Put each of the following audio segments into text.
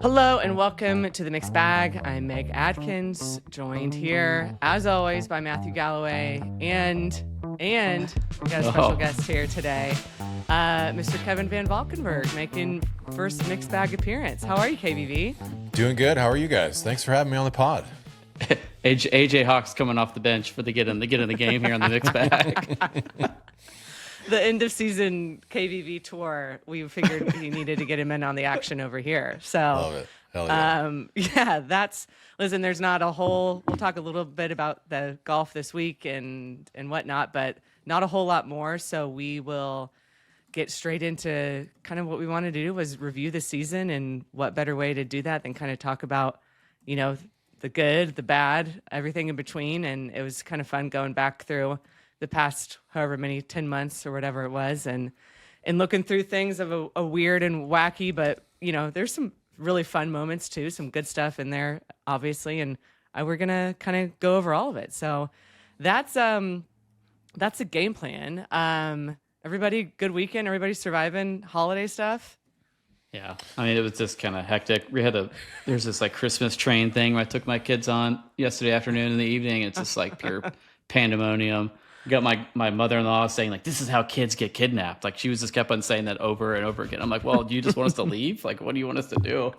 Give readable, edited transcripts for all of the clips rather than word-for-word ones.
Hello and welcome to the Mixed Bag. I'm Meg Adkins, joined here as always by Matthew Galloway and we got a special guest here today, Mr. Kevin Van Valkenburg, making first Mixed Bag appearance. How are you, KVV? Doing good. How are you guys? Thanks for having me on the pod. AJ Hawk's coming off the bench for the get in the game here on the Mixed Bag. The end of season KVV tour, we figured he needed to get him in on the action over here. So, love it. Hell yeah. Listen, there's not a whole, we'll talk a little bit about the golf this week and whatnot, but not a whole lot more. So we will get straight into kind of what we wanted to do was review the season, and what better way to do that than kind of talk about, the good, the bad, everything in between. And it was kind of fun going back through the past however many 10 months or whatever it was, and looking through things of a weird and wacky, but there's some really fun moments too, some good stuff in there obviously, and we're gonna kind of go over all of it. So that's a game plan. Everybody good weekend, everybody surviving holiday stuff? Yeah, I mean, it was just kind of hectic. There's this like Christmas train thing where I took my kids on yesterday afternoon in the evening. It's just like pure pandemonium. Got my mother-in-law saying like, this is how kids get kidnapped. Like she was just kept on saying that over and over again. I'm like, well, do you just want us to leave? Like, what do you want us to do?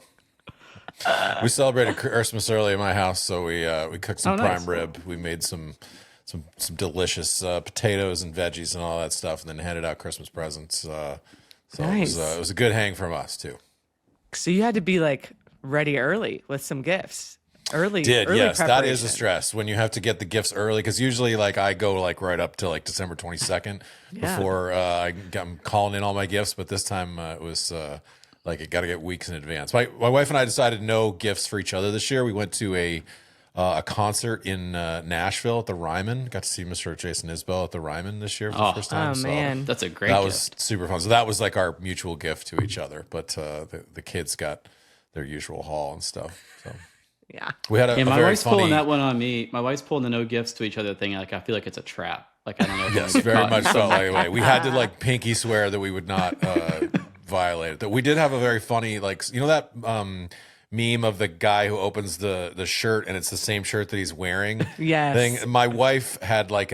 We celebrated Christmas early in my house, so we cooked some prime nice. rib. We made some delicious potatoes and veggies and all that stuff, and then handed out Christmas presents. So Nice. it was a good hang from us too. So you had to be like ready early with some gifts. Early Yes, that is a preparation. stress when you have to get the gifts early, because usually like I go like right up to like December 22nd before I'm calling in all my gifts, but this time it was like it got to get weeks in advance. My wife and I decided no gifts for each other this year. We went to a concert in Nashville at the Ryman. Got to see Mr. Jason Isbell at the Ryman this year for the first time. Oh, man. That's a great That gift. was super fun. So that was like our mutual gift to each other, but the kids got their usual haul and stuff. So. Yeah. We had a My very wife's funny, pulling that one on me. My wife's pulling the no gifts to each other thing. Like I feel like it's a trap. Like I don't know. If yes, I'm gonna get very caught. much felt like way. We had to like pinky swear that we would not violate it. That we did have a very funny, like, that meme of the guy who opens the shirt and it's the same shirt that he's wearing. Yes. Thing. My wife had like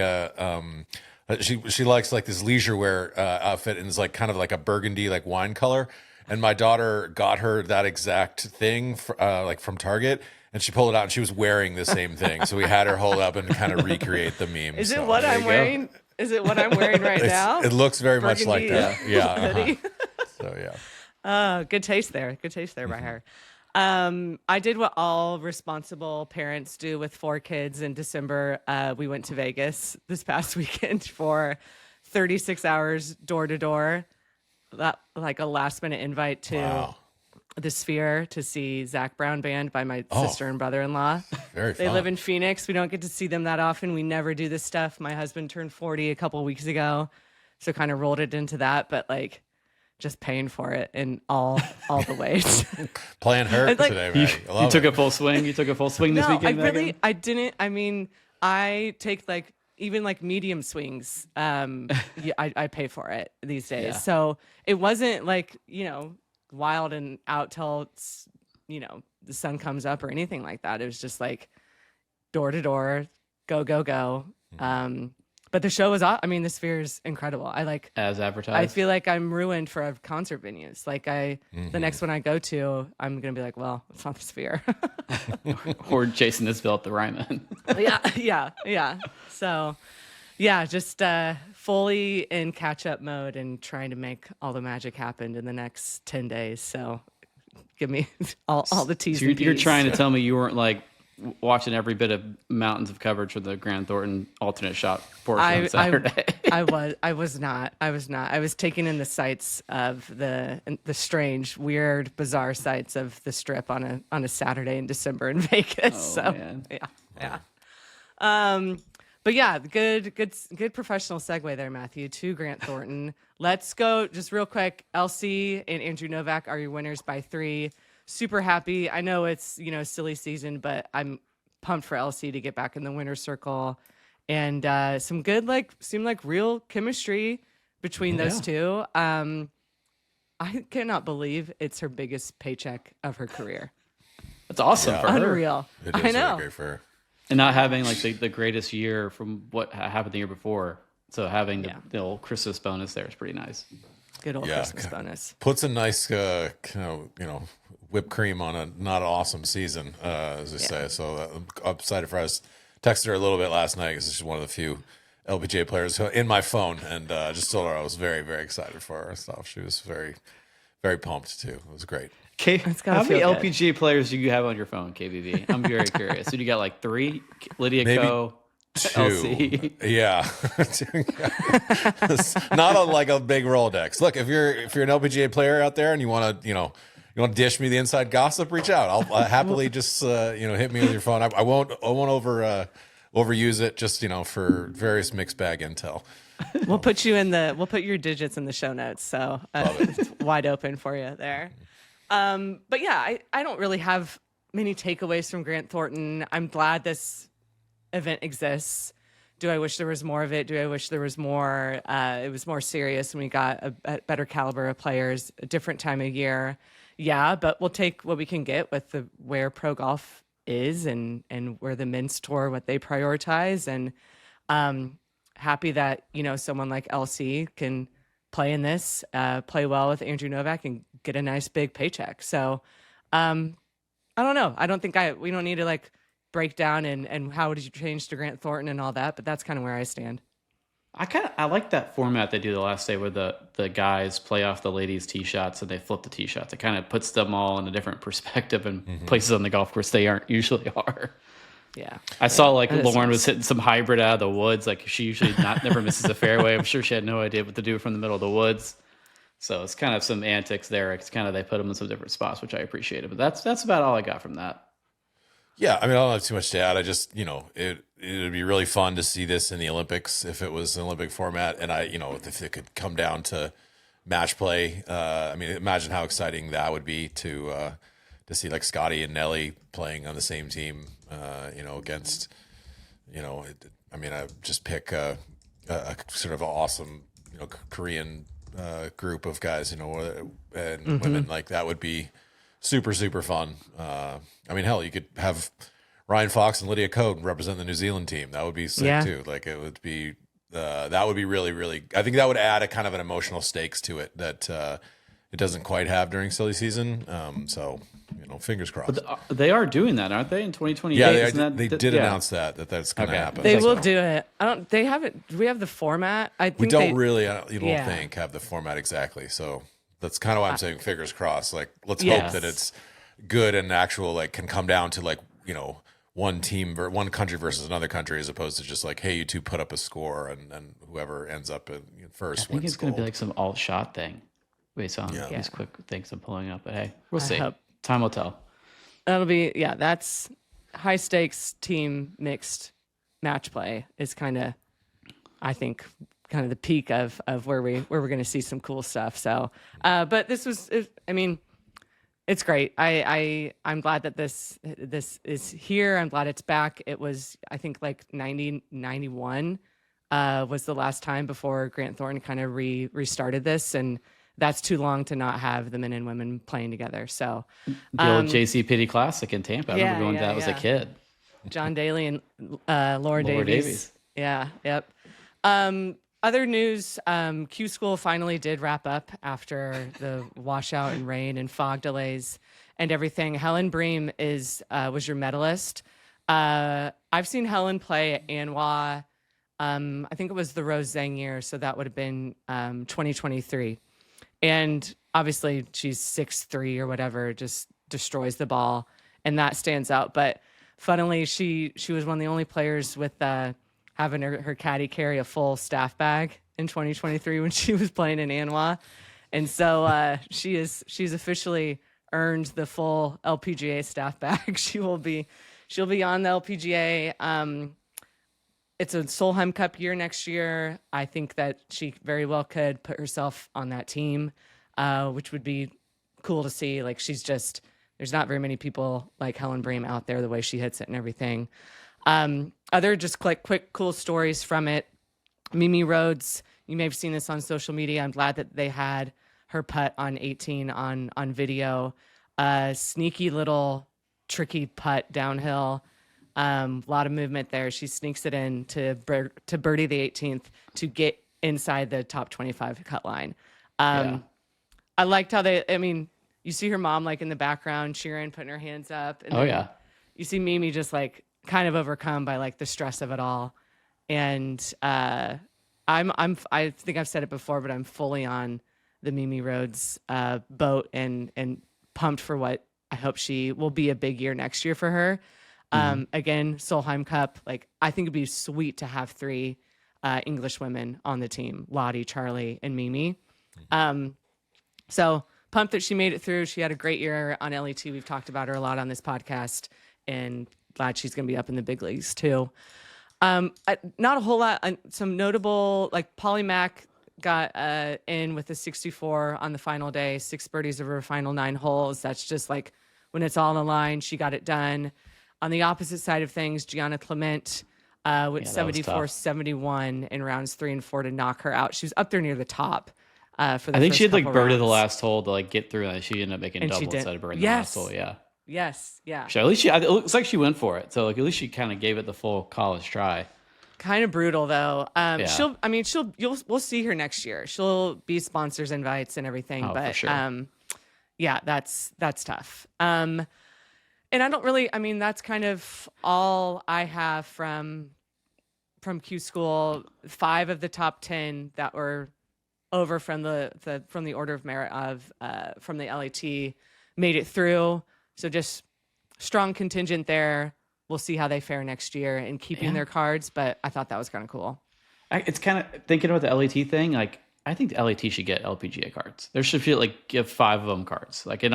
she likes like this leisure wear outfit, and it's like kind of like a burgundy like wine color. And my daughter got her that exact thing like from Target. And she pulled it out, and she was wearing the same thing. So we had her hold up and kind of recreate the meme. Is it So what there I'm you go. wearing? Is it what I'm wearing right now? It looks very much like Burgundy that. Yeah. uh-huh. hoodie. So yeah. Good taste there. Good taste there by her. I did what all responsible parents do with 4 kids in December. We went to Vegas this past weekend for 36 hours door to door. That like a last minute invite to Wow. the Sphere to see Zach Brown Band by my sister and brother-in-law. Very They fun. live in Phoenix. We don't get to see them that often. We never do this stuff. My husband turned 40 a couple of weeks ago, so kind of rolled it into that, but like just paying for it in all the ways. Playing hurt like- today, man. I love You took it. a full swing. You took a full swing this No, weekend. Megan? I didn't. I mean, I take like even like medium swings. I pay for it these days. Yeah. So it wasn't like, wild and out till it's, the sun comes up or anything like that. It was just like door to door, go, go, go. But the show was, the Sphere is incredible. As advertised. I feel like I'm ruined for concert venues. Like the next one I go to, I'm going to be like, well, it's not the Sphere. or Jason Isbell at the Ryman. Yeah. So, yeah, just fully in catch-up mode and trying to make all the magic happen in the next 10 days. So, give me all the T's So and you're P's. trying to tell me you weren't like watching every bit of mountains of coverage for the Grant Thornton alternate shot portion on Saturday. I was not. I was taking in the sights of the strange, weird, bizarre sights of the Strip on a Saturday in December in Vegas. Man. Yeah. But yeah, good professional segue there, Matthew, to Grant Thornton. Let's go just real quick. LC and Andrew Novak are your winners by 3. Super happy. I know it's, silly season, but I'm pumped for LC to get back in the winner's circle. And some good, seemed like real chemistry between those two. I I cannot believe it's her biggest paycheck of her career. That's awesome for her. Unreal. It is I know. really great for her. And not having like the greatest year from what happened the year before. So having the old Christmas bonus there is pretty nice. Good old Christmas bonus. Puts a nice, whipped cream on a not awesome season, as they say. So I'm excited for us. Texted her a little bit last night because she's one of the few LPGA players in my phone, and just told her I was very, very excited for her and stuff. She was very, very pumped too. It was great. How many feel good. LPGA players do you have on your phone, KBB? I'm very curious. So you got like 3? Lydia Maybe Ko, 2. LC. Yeah. It's not on like a big Rolodex. Look, if you're an LPGA player out there and you want to, dish me the inside gossip, reach out. I'll happily just hit me with your phone. I won't overuse it, just for various mixed bag intel. We'll put your digits in the show notes, so it's wide open for you there. But yeah, I don't really have many takeaways from Grant Thornton. I'm glad this event exists. Do I wish there was more of it? Do I wish there was more? It was more serious and we got a better caliber of players, a different time of year. Yeah, but we'll take what we can get with where pro golf is and where the men's tour, what they prioritize. And happy that, someone like LC can play in this, play well with Andrew Novak and get a nice big paycheck. So I don't know. I don't think we don't need to break down and how did you change to Grant Thornton and all that, but that's kind of where I stand. I like that format they do the last day where the guys play off the ladies' tee shots and they flip the tee shots. It kind of puts them all in a different perspective and places on the golf course they aren't usually are. Yeah. I saw Lauren was hitting some hybrid out of the woods. Like she usually never misses a fairway. I'm sure she had no idea what to do from the middle of the woods. So it's kind of some antics there. It's kind of, they put them in some different spots, which I appreciated, but that's about all I got from that. Yeah, I mean, I don't have too much to add. I just, it would be really fun to see this in the Olympics if it was an Olympic format, and if it could come down to match play. I mean, imagine how exciting that would be to see Scotty and Nelly playing on the same team. Against, I just pick a sort of awesome, Korean group of guys, and women. That would be super, super fun. Hell, you could have Ryan Fox and Lydia Ko represent the New Zealand team. That would be sick too. It would be that would be really, really. I think that would add a kind of an emotional stakes to it that it doesn't quite have during silly season. So fingers crossed. But they are doing that, aren't they? In 2028. Yeah, they did announce that's going to happen. They will do it. They haven't. Do we have the format? I think we don't really. You don't think have the format exactly. So that's kind of why I'm saying fingers crossed. Let's hope that it's good and actual. Can come down to one team, one country versus another country, as opposed to just hey, you two put up a score and whoever ends up in first. I think it's going to be some alt shot thing based on these quick things I'm pulling up. But hey, we'll see. Time will tell. That'll be that's high stakes team mixed match play is kind of, I think, kind of the peak of where we're going to see some cool stuff. So, but this was, it's great. I'm glad that this is here. I'm glad it's back. It was, I think, 91 was the last time before Grant Thornton kind of restarted this, and that's too long to not have the men and women playing together. So the old JC Pity Classic in Tampa. I remember going to that as a kid. John Daly and Laura Davies. Yeah. Yep. Other news, Q School finally did wrap up after the washout and rain and fog delays and everything. Helen Bream was your medalist. I've seen Helen play at Anwa. I think it was the Rose Zhang year, so that would have been 2023. And obviously she's 6'3" or whatever, just destroys the ball, and that stands out. But funnily, she was one of the only players with having her caddy carry a full staff bag in 2023 when she was playing in Anwa. And so she's officially earned the full LPGA staff bag. She'll be on the LPGA. It's a Solheim Cup year next year. I think that she very well could put herself on that team, which would be cool to see. There's not very many people like Helen Bream out there, the way she hits it and everything. Other just quick cool stories from it. Mimi Rhodes, you may have seen this on social media. I'm glad that they had her putt on 18 on video. Sneaky little tricky putt downhill. A lot of movement there. She sneaks it in to birdie the 18th to get inside the top 25 cut line. I liked how you see her mom like in the background cheering, putting her hands up. And you see Mimi just like kind of overcome by like the stress of it all. And I think I've said it before, but I'm fully on the Mimi Rhodes boat and pumped for what I hope she will be a big year next year for her. Again, Solheim Cup, like I think it'd be sweet to have 3 English women on the team, Lottie, Charlie, and Mimi. So pumped that she made it through. She had a great year on LET. We've talked about her a lot on this podcast, and glad she's going to be up in the big leagues too. Not a whole lot. Some notable, like Polly Mack got in with a 64 on the final day, 6 birdies over her final 9 holes. That's just like when it's all on the line, she got it done. On the opposite side of things, Gianna Clement with 74-71 in rounds 3 and 4 to knock her out. She was up there near the top. For the I think she had like birdie rounds. the last hole to like get through, and she ended up making double instead of birdie the last hole. Yeah. Yes. Yeah. So at least it looks like she went for it. So like at least she kind of gave it the full college try. Kind of brutal though. We'll see her next year. She'll be sponsors invites and everything. But for sure. That's tough. And I don't really. I mean, that's kind of all I have from Q School. 5 of the top 10 that were over from the order of merit of from the LAT made it through. So just strong contingent there. We'll see how they fare next year in keeping their cards, but I thought that was kind of cool. It's kind of thinking about the LAT thing. Like I think the LAT should get LPGA cards. There should feel like give 5 of them cards. Like it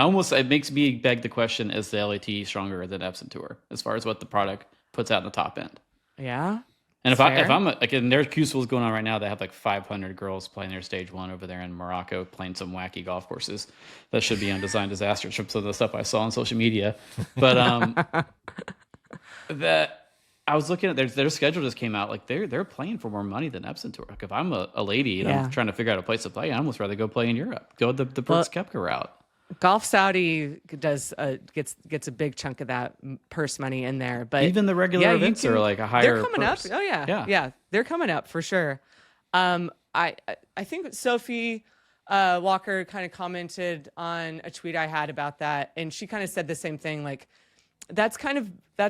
makes me beg the question: is the LAT stronger than Epson Tour as far as what the product puts out in the top end? Yeah. And if I'm like, and there's Q schools going on right now that have like 500 girls playing their stage 1 over there in Morocco, playing some wacky golf courses that should be on Design Disaster from some of the stuff I saw on social media. But that I was looking at their schedule just came out. Like they're playing for more money than Epson Tour. Like if I'm a lady and I'm trying to figure out a place to play, I'd almost rather go play in Europe. Go the Brooks Koepka route. Golf Saudi gets a big chunk of that purse money in there, but even the regular events are like a higher. They're coming purse. up. Oh yeah, they're coming up for sure. I think Sophie Walker kind of commented on a tweet I had about that, and she kind of said the same thing. Like that's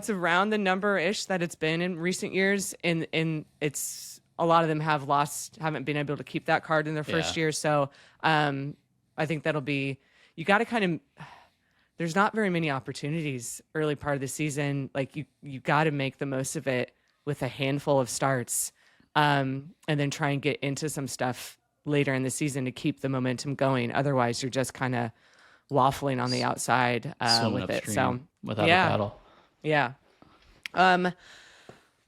around the number ish that it's been in recent years, and it's a lot of them haven't been able to keep that card in their first year. So I think that'll be. You got to kind of, there's not very many opportunities early part of the season. Like you got to make the most of it with a handful of starts, and then try and get into some stuff later in the season to keep the momentum going. Otherwise, you're just kind of waffling on the outside with it. So without a paddle. Yeah.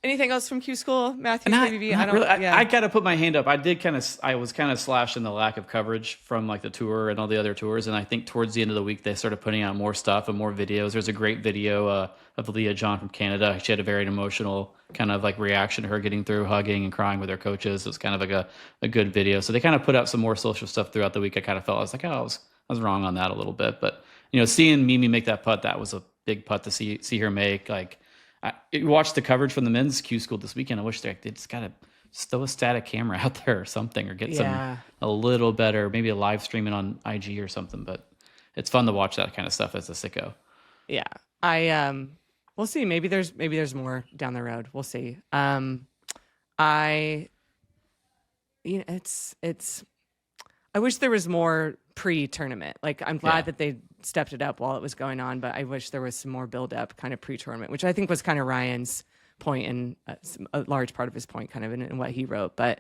Anything else from Q School, Matthew? I got to put my hand up. I was kind of slashed in the lack of coverage from like the tour and all the other tours. And I think towards the end of the week, they started putting out more stuff and more videos. There's a great video of Leah John from Canada. She had a very emotional kind of like reaction to her getting through, hugging and crying with her coaches. It was kind of like a good video. So they kind of put out some more social stuff throughout the week. I kind of felt, I was like, I was wrong on that a little bit. But, seeing Mimi make that putt, that was a big putt to see her make. Like, I watched the coverage from the men's Q School this weekend. I wish they just got to throw a static camera out there or something, or get a little better, maybe a live streaming on IG or something. But it's fun to watch that kind of stuff as a sicko. Yeah, we'll see. Maybe there's more down the road. We'll see. It's. I wish there was more pre-tournament. Like I'm glad that they stepped it up while it was going on, but I wish there was some more build-up kind of pre-tournament, which I think was kind of Ryan's point and a large part of his point kind of in what he wrote. But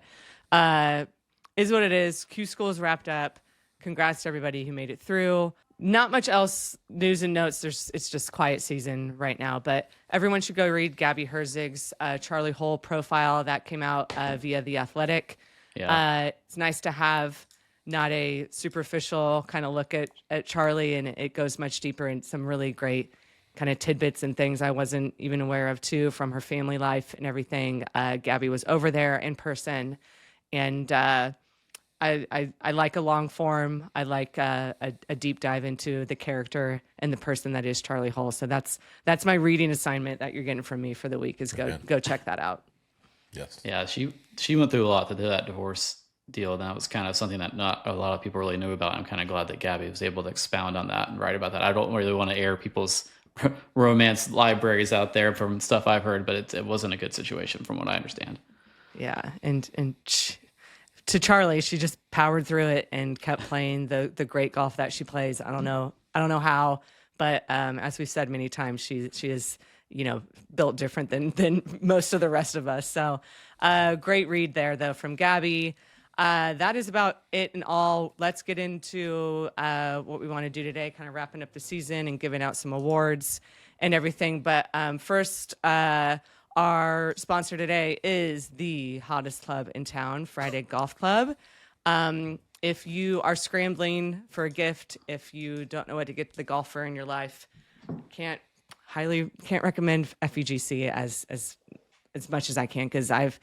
is what it is. Q School is wrapped up. Congrats to everybody who made it through. Not much else news and notes. It's just quiet season right now, but everyone should go read Gabby Herzig's Charlie Hole profile that came out via The Athletic. Yeah. It's nice to have not a superficial kind of look at Charlie, and it goes much deeper in some really great kind of tidbits and things I wasn't even aware of too, from her family life and everything. Gabby was over there in person, and I like a long form. I like a deep dive into the character and the person that is Charlie Hull. So that's my reading assignment that you're getting from me for the week is go check that out. Yes. Yeah, she went through a lot to do that divorce deal, and that was kind of something that not a lot of people really knew about. I'm kind of glad that Gabby was able to expound on that and write about that. I don't really want to air people's romance libraries out there from stuff I've heard, but it wasn't a good situation from what I understand. Yeah, and to Charlie, she just powered through it and kept playing the great golf that she plays. I don't know how, but as we've said many times, she is built different than most of the rest of us. So great read there though from Gabby. That is about it in all. Let's get into what we want to do today, kind of wrapping up the season and giving out some awards and everything. But first, our sponsor today is the hottest club in town, Friday Golf Club. If you are scrambling for a gift, if you don't know what to get to the golfer in your life, can't recommend FEGC as much as I can, because I've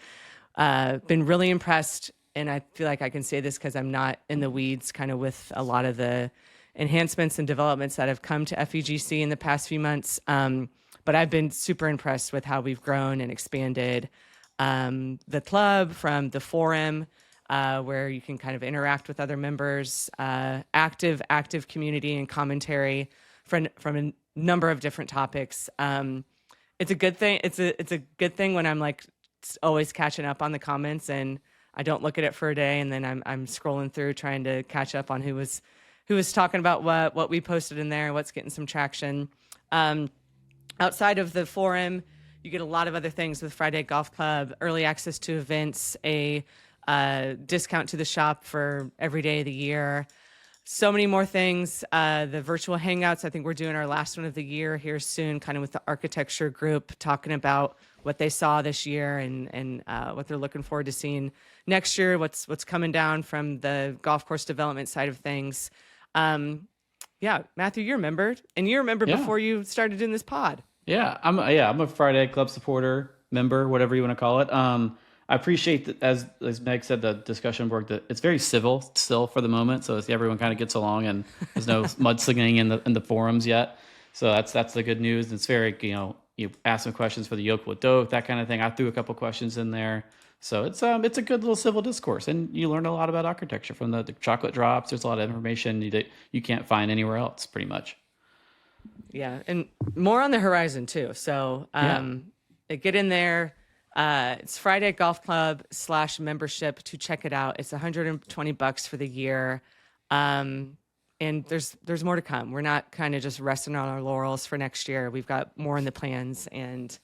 been really impressed. And I feel like I can say this because I'm not in the weeds kind of with a lot of the enhancements and developments that have come to FEGC in the past few months. But I've been super impressed with how we've grown and expanded the club, from the forum, where you can kind of interact with other members, active community and commentary from a number of different topics. It's a good thing. It's a good thing when I'm like always catching up on the comments and I don't look at it for a day, and then I'm scrolling through trying to catch up on who was talking about what we posted in there, what's getting some traction. Outside of the forum, you get a lot of other things with Friday Golf Club: early access to events, a discount to the shop for every day of the year. So many more things. The virtual hangouts. I think we're doing our last one of the year here soon, kind of with the architecture group, talking about what they saw this year and what they're looking forward to seeing next year, what's coming down from the golf course development side of things. Yeah, Matthew, you remembered before you started doing this pod. Yeah, I'm a Friday Club supporter, member, whatever you want to call it. I appreciate that, as Meg said, the discussion board, that it's very civil still for the moment, so everyone kind of gets along and there's no mudslinging in the forums yet. So that's the good news. It's very, you ask some questions for the yoke with doke, that kind of thing. I threw a couple questions in there. So it's a good little civil discourse, and you learn a lot about architecture from the chocolate drops. There's a lot of information that you can't find anywhere else, pretty much. Yeah, and more on the horizon too. So get in there. It's Friday Golf Club /membership to check it out. It's $120 for the year. And there's more to come. We're not kind of just resting on our laurels for next year. We've got more in the plans, and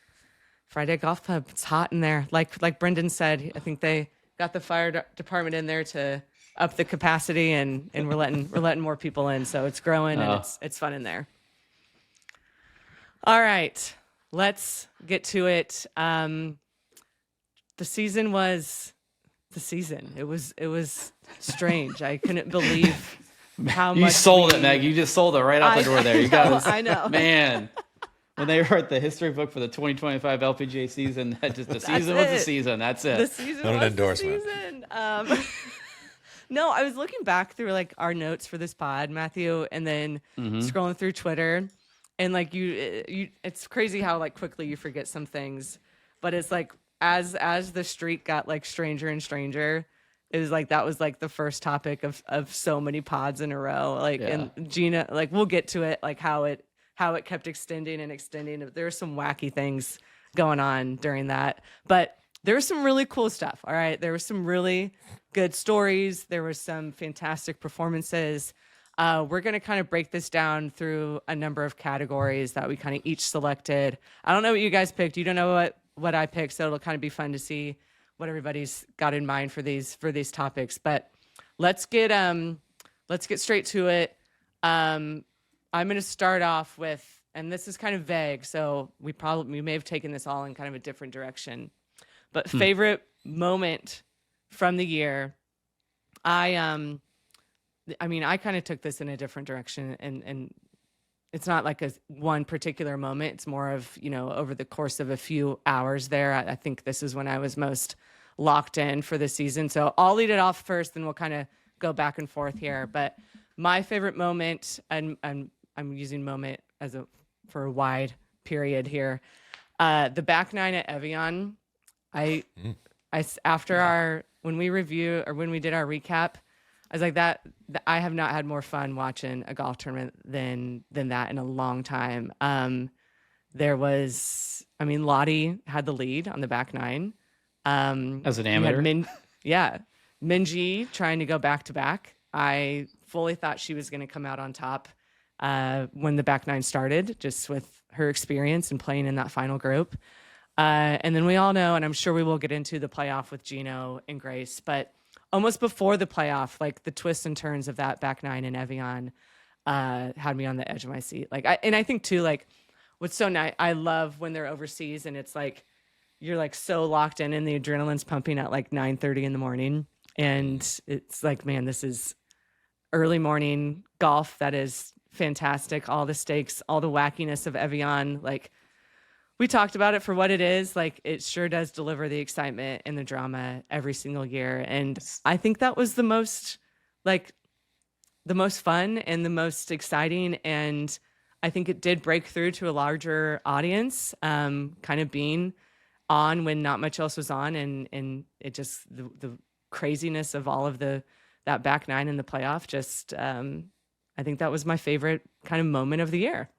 Friday Golf Club, it's hot in there. Like Brendan said, I think they got the fire department in there to up the capacity, and we're letting more people in. So it's growing and it's fun in there. All right, let's get to it. The season was the season. It was strange. I couldn't believe how much you sold it, Meg. You just sold it right out the door there. You got this. I know, man. When they wrote the history book for the 2025 LPGA season, the season was the season. That's it. The season Not was an endorsement. The season. No, I was looking back through like our notes for this pod, Matthew, and then scrolling through Twitter, and like you, it's crazy how like quickly you forget some things. But it's like as the streak got like stranger and stranger, it was like that was like the first topic of so many pods in a row. Like, and Gina, like we'll get to it, like how it kept extending and extending. There were some wacky things going on during that, but there was some really cool stuff. All right. There were some really good stories. There were some fantastic performances. We're going to kind of break this down through a number of categories that we kind of each selected. I don't know what you guys picked. You don't know what I picked. So it'll kind of be fun to see what everybody's got in mind for these topics, but let's get straight to it. I'm going to start off with, and this is kind of vague, so we may have taken this all in kind of a different direction, but favorite moment from the year. I kind of took this in a different direction, and it's not like one particular moment. It's more of, over the course of a few hours there. I think this is when I was most locked in for the season. So I'll lead it off first, then we'll kind of go back and forth here. But my favorite moment, and I'm using moment for a wide period here. The back nine at Evian. When we did our recap, I was like I have not had more fun watching a golf tournament than that in a long time. Lottie had the lead on the back nine. As an amateur. Minji trying to go back to back. I fully thought she was going to come out on top when the back nine started, just with her experience and playing in that final group. And then we all know, and I'm sure we will get into the playoff with Gino and Grace, but almost before the playoff, like the twists and turns of that back nine in Evian had me on the edge of my seat. I think too, like what's so nice, I love when they're overseas and it's like, you're like so locked in and the adrenaline's pumping at like 9:30 in the morning. And it's like, man, this is early morning golf. That is fantastic. All the stakes, all the wackiness of Evian. Like we talked about it for what it is. Like it sure does deliver the excitement and the drama every single year. And I think that was the most fun and the most exciting. And I think it did break through to a larger audience, kind of being on when not much else was on, and it just the craziness of all of that back nine in the playoff. Just I think that was my favorite kind of moment of the year.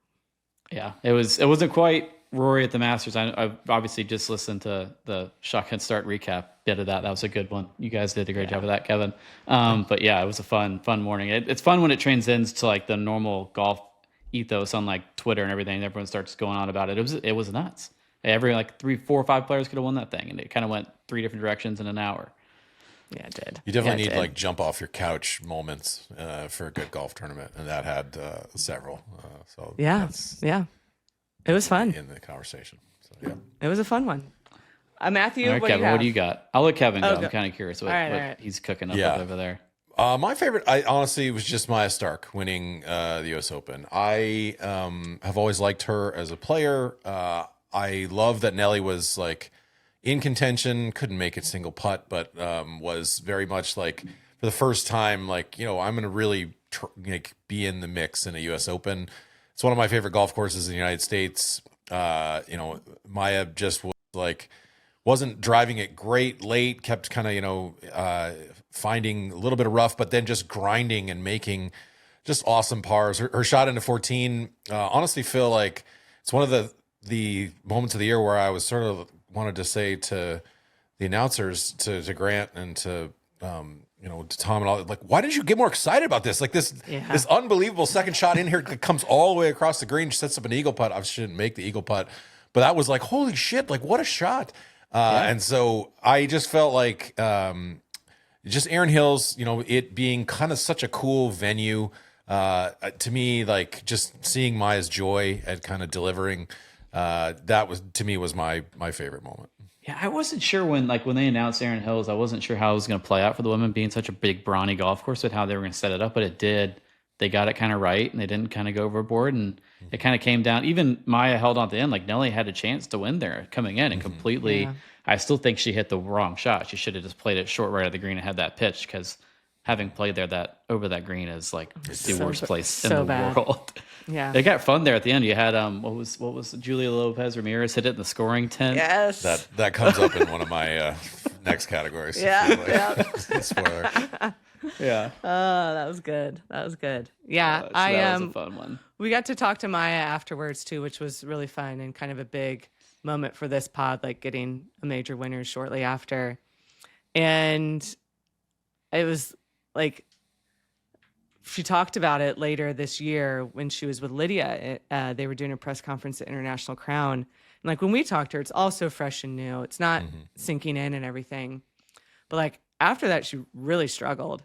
Yeah, it wasn't quite Rory at the Masters. I've obviously just listened to the shotgun start recap bit of that. That was a good one. You guys did a great job of that, Kevin. But yeah, it was a fun morning. It's fun when it transcends to like the normal golf ethos on like Twitter and everything. Everyone starts going on about it. It was nuts. Every like 3, 4, 5 players could have won that thing, and it kind of went 3 different directions in an hour. Yeah, it did. You definitely need like jump off your couch moments for a good golf tournament, and that had several. It was fun in the conversation. So yeah, it was a fun one. Matthew, all right, Kevin, what do you got? I'll let Kevin go. I'm kind of curious what he's cooking up over there. My favorite, I honestly was just Maya Stark winning the U.S. Open. I have always liked her as a player. I love that Nelly was like in contention, couldn't make it single putt, but was very much like for the first time, like, you know, I'm going to really be in the mix in a U.S. Open. It's one of my favorite golf courses in the United States. You know, Maya just was like, wasn't driving it great late, kept kind of, finding a little bit of rough, but then just grinding and making just awesome pars. Her shot into 14, honestly feel like it's one of the moments of the year where I was sort of wanted to say to the announcers, to Grant and to to Tom and all, like, why didn't you get more excited about this? Like this unbelievable second shot in here that comes all the way across the green, sets up an eagle putt. I shouldn't make the eagle putt, but that was like, holy shit, like what a shot. And so I just felt like just Erin Hills, it being kind of such a cool venue, to me, like just seeing Maya's joy at kind of delivering, that was, to me, was my favorite moment. Yeah, I wasn't sure when they announced Erin Hills, I wasn't sure how it was going to play out for the women being such a big brawny golf course with how they were going to set it up, but it did. They got it kind of right, and they didn't kind of go overboard, and it kind of came down. Even Maya held on to the end. Like Nelly had a chance to win there coming in and completely. Yeah. I still think she hit the wrong shot. She should have just played it short right of the green and had that pitch, because having played there over that green is like the worst place in the world. Yeah, they got fun there at the end. You had what was Julia Lopez Ramirez hit it in the scoring tent. Yes, that comes up in one of my next categories. Yeah, Spoiler. Yeah. Oh, that was good. Yeah, so that was a fun one. We got to talk to Maya afterwards too, which was really fun and kind of a big moment for this pod, like getting a major winner shortly after. And it was like, she talked about it later this year when she was with Lydia. They were doing a press conference at International Crown. And like when we talked to her, it's all so fresh and new. It's not sinking in and everything. But like after that, she really struggled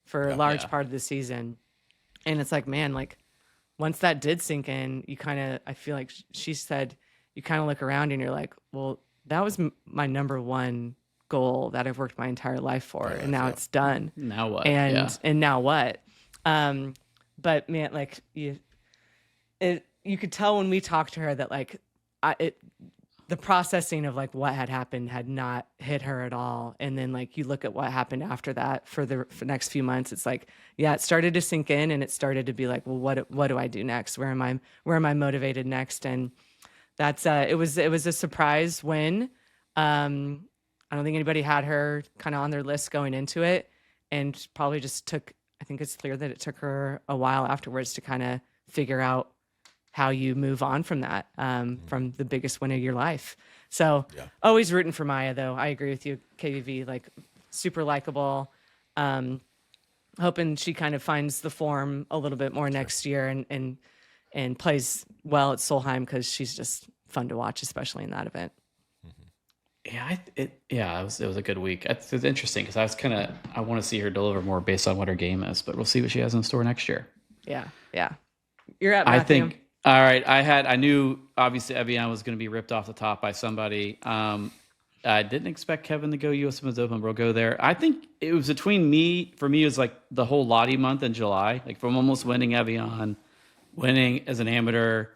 for a large part of the season. And it's like, man, like once that did sink in, you kind of, I feel like she said, you kind of look around and you're like, well, that was my number one goal that I've worked my entire life for. And now it's done. Now what? And now what? But man, like you could tell when we talked to her that like the processing of like what had happened had not hit her at all. And then like you look at what happened after that for the next few months, it's like, yeah, it started to sink in, and it started to be like, well, what do I do next? Where am I motivated next? And that's it was a surprise win. I don't think anybody had her kind of on their list going into it, and probably just I think it's clear that it took her a while afterwards to kind of figure out how you move on from that, from the biggest win of your life. So always rooting for Maya, though. I agree with you, KVV, like super likable. Hoping she kind of finds the form a little bit more next year and plays well at Solheim, because she's just fun to watch, especially in that event. Yeah, it was a good week. It's interesting because I want to see her deliver more based on what her game is, but we'll see what she has in store next year. Yeah. You're at Matthew. I think. All right, I knew obviously Evian was going to be ripped off the top by somebody. I didn't expect Kevin to go U.S. Women's Open, but we'll go there. I think it was between me. For me, it was like the whole Lottie month in July, like from almost winning Evian, winning as an amateur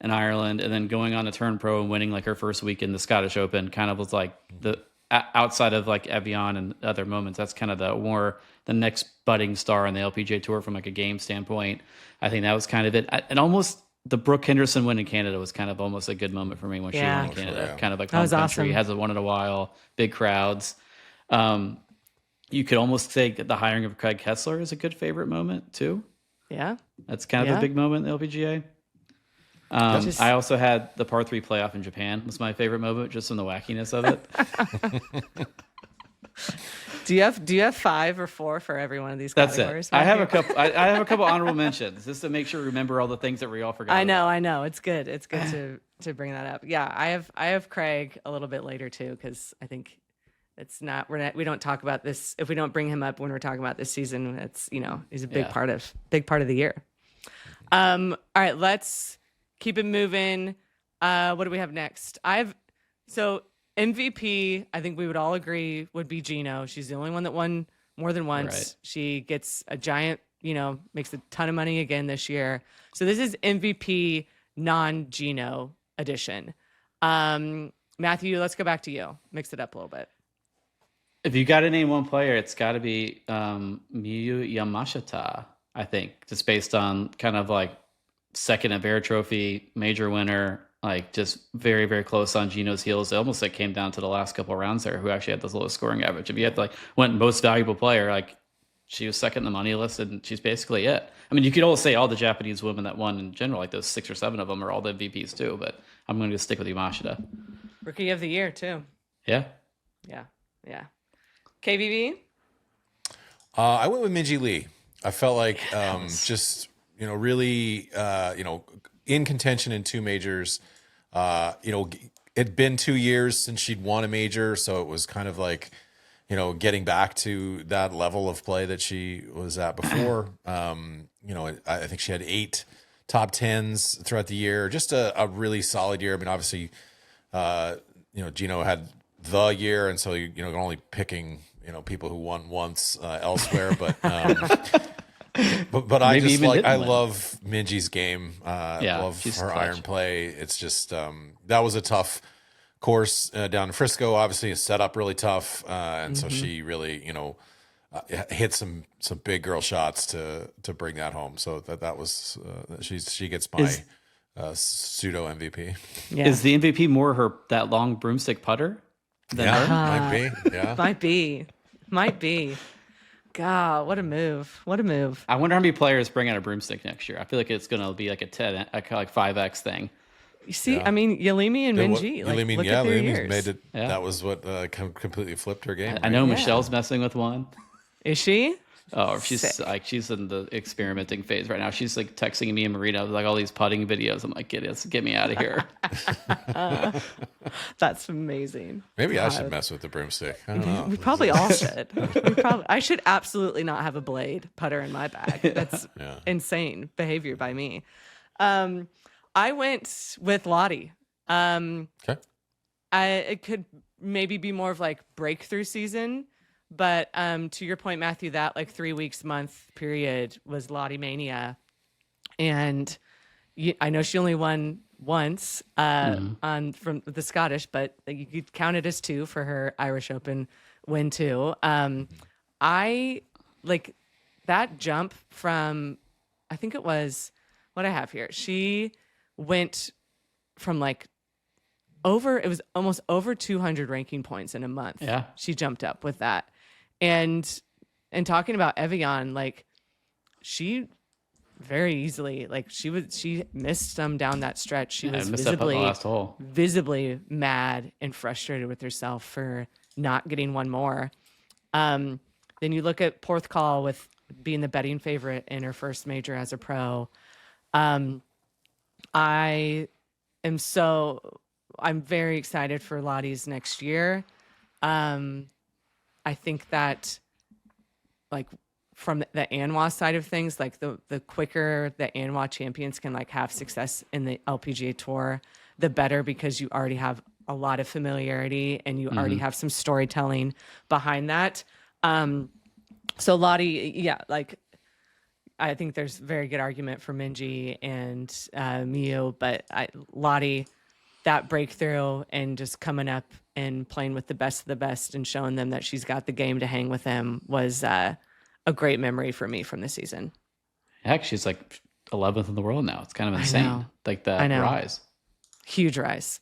in Ireland, and then going on to turn pro and winning like her first week in the Scottish Open. Kind of was like the outside of like Evian and other moments. That's kind of the next budding star on the LPGA Tour from like a game standpoint. I think that was kind of it, and almost. The Brooke Henderson win in Canada was kind of almost a good moment for me when she won in Canada. Yeah. Kind of like that was home country, awesome. hasn't won in a while, big crowds. You could almost say that the hiring of Craig Kessler is a good favorite moment too. Yeah. That's kind of a big moment in the LPGA. I also had the par 3 playoff in Japan was my favorite moment, just from the wackiness of it. Do you have 5 or 4 for every one of these That's categories? it. I have a couple. I have a couple honorable mentions just to make sure we remember all the things that we all forgot. I know. It's good. It's good to bring that up. Yeah, I have Craig a little bit later too, because I think we don't talk about this if we don't bring him up when we're talking about this season. It's he's a big part of the year. All right, let's keep it moving. What do we have next? MVP, I think we would all agree, would be Gino. She's the only one that won more than once. Right. She gets a giant, makes a ton of money again this year. So this is MVP non-Gino edition. Matthew, let's go back to you. Mix it up a little bit. If you got to name one player, it's got to be Miyu Yamashita, I think, just based on kind of like second at Bear Trophy, major winner, like just very, very close on Gino's heels. It almost like came down to the last couple of rounds there, who actually had the lowest scoring average. If you had to went most valuable player, like she was second in the money list, and she's basically it. I mean, you could always say all the Japanese women that won in general, like those 6 or 7 of them are all the MVPs too, but I'm going to stick with Yamashita. Rookie of the year too. Yeah. KVV? I went with Minji Lee. I felt like just really in contention in 2 majors. It'd been 2 years since she'd won a major, so it was kind of like getting back to that level of play that she was at before. I think she had 8 top 10s throughout the year. Just a really solid year. I mean, obviously, Gino had the year, and so you're only picking people who won once elsewhere, but I just I love Minji's game. I love her clutch. iron play. It's just that was a tough course down in Frisco. Obviously, it's set up really tough, and so she really hit some big girl shots to bring that home. So that was she gets my pseudo MVP. Yeah. Is the MVP more that long broomstick putter? Might be. Yeah, might be. God, what a move! I wonder how many players bring out a broomstick next year. I feel like it's going to be like a 5x thing. You see, I mean, Yalimi and Minji. Look at their years. Made it. Yeah. That was what completely flipped her game. I know Michelle's messing with one. Is she? Oh, she's she's in the experimenting phase right now. She's like texting me and Marina with like all these putting videos. I'm like, get me out of here. That's amazing. Maybe I should mess with the broomstick. I don't know. We probably all should. I should absolutely not have a blade putter in my bag. That's insane behavior by me. I went with Lottie. Okay. It could maybe be more of like breakthrough season. But to your point, Matthew, that like 3 weeks month period was Lottie Mania. And I know she only won once on from the Scottish, but you could count it as 2 for her Irish Open win too. I like that jump from, I think it was what I have here. She went from like it was almost over 200 ranking points in a month. Yeah. She jumped up with that. And talking about Evian, like she very easily, like she missed some down that stretch. She was missed that putt in the last hole. visibly mad and frustrated with herself for not getting one more. Then you look at Porthcawl with being the betting favorite in her first major as a pro. I'm very excited for Lottie's next year. I think that, like, from the ANWA side of things, like the quicker the ANWA champions can like have success in the LPGA Tour, the better, because you already have a lot of familiarity and you already have some storytelling behind that. So Lottie, yeah, like I think there's a very good argument for Minji and Miu, but Lottie, that breakthrough and just coming up and playing with the best of the best and showing them that she's got the game to hang with them was a great memory for me from the season. Heck, she's like 11th in the world now. It's kind of insane. Like that rise. Huge rise.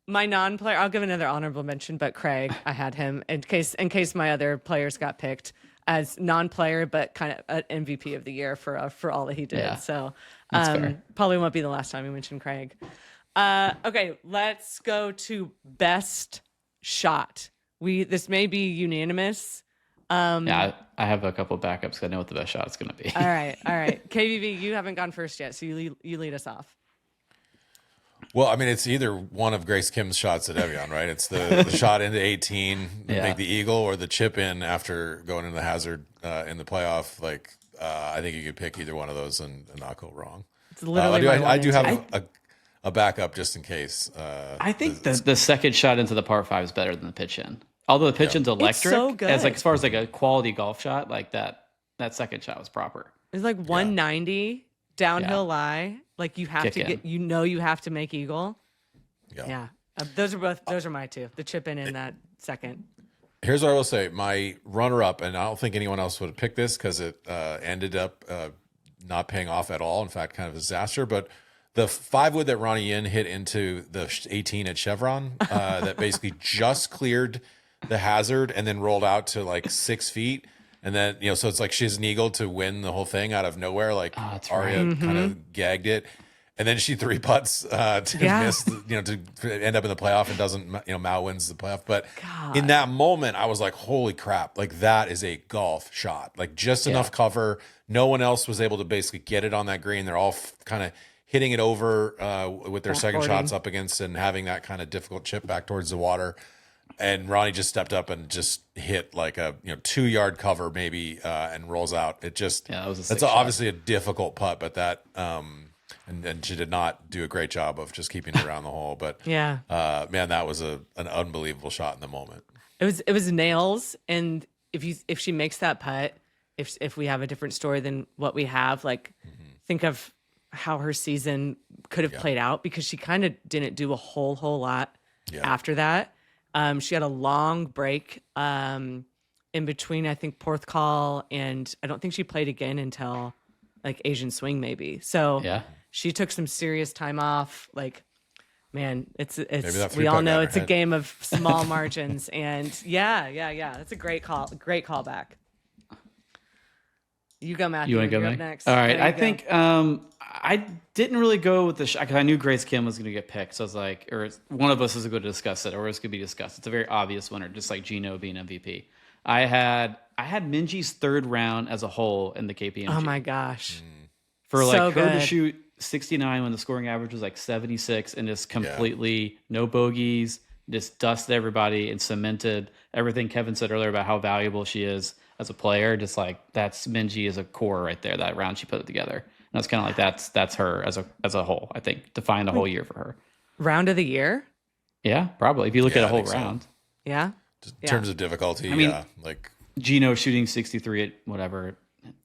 My non-player, I'll give another honorable mention, but Craig, I had him in case my other players got picked as non-player, but kind of an MVP of the year for all that he did. Yeah, so fair. probably won't be the last time we mention Craig. Okay, let's go to best shot. This may be unanimous. Yeah, I have a couple of backups because I know what the best shot is going to be. All right. KVV, you haven't gone first yet, so you lead us off. Well, I mean, it's either one of Grace Kim's shots at Evian, right? It's the shot into 18, make the eagle, or the chip in after going into the hazard in the playoff. Like, I think you could pick either one of those and not go wrong. It's literally I do have a backup just in case. I think the second shot into the par 5 is better than the pitch in. Although the pitch in's electric, so good. as far as like a quality golf shot, like that second shot was proper. It's like 190 downhill lie. Like you have to get, you have to make eagle. Yeah. Those are my two. The chip in and that second. Here's what I will say. My runner-up, and I don't think anyone else would have picked this because it ended up not paying off at all. In fact, kind of a disaster. But the 5-wood that Ronnie Yin hit into the 18 at Chevron that basically just cleared the hazard and then rolled out to like 6 feet. And then, so it's like she's an eagle to win the whole thing out of nowhere. Like Arya kind of gagged it. And then she 3-putts to miss, to end up in the playoff and doesn't, Mao wins the playoff. But in that moment, I was like, holy crap, like that is a golf shot. Like just enough cover. No one else was able to basically get it on that green. They're all kind of hitting it over with their second shots up against and having that kind of difficult chip back towards the water. And Ronnie just stepped up and just hit like a 2-yard cover maybe and rolls out. It just that's obviously a difficult putt, but that and she did not do a great job of just keeping it around the hole. But man, that was an unbelievable shot in the moment. It was nails, and if she makes that putt, if we have a different story than what we have, like think of how her season could have played out, because she kind of didn't do a whole lot after that. She had a long break in between, I think, Porthcawl, and I don't think she played again until like Asian Swing maybe. So she took some serious time off. Like, man, it's we all know it's a game of small margins, and that's a great callback. You go, Matthew. You want to go next? All right. I think I didn't really go with the shot because I knew Grace Kim was going to get picked. So I was like, or one of us is going to discuss it, or it's going to be discussed. It's a very obvious winner, just like Gino being MVP. I had Minji's third round as a whole in the KPMG. Oh my gosh. For like her to shoot 69 when the scoring average was like 76 and just completely no bogeys, just dusted everybody and cemented everything Kevin said earlier about how valuable she is as a player. Just like that's Minji as a core right there, that round she put it together. And that's kind of like that's her as a whole, I think, define the whole year for her. Round of the year? Yeah, probably. If you look at a whole round. So. Yeah. In terms of difficulty, I mean, like Gino shooting 63 at whatever,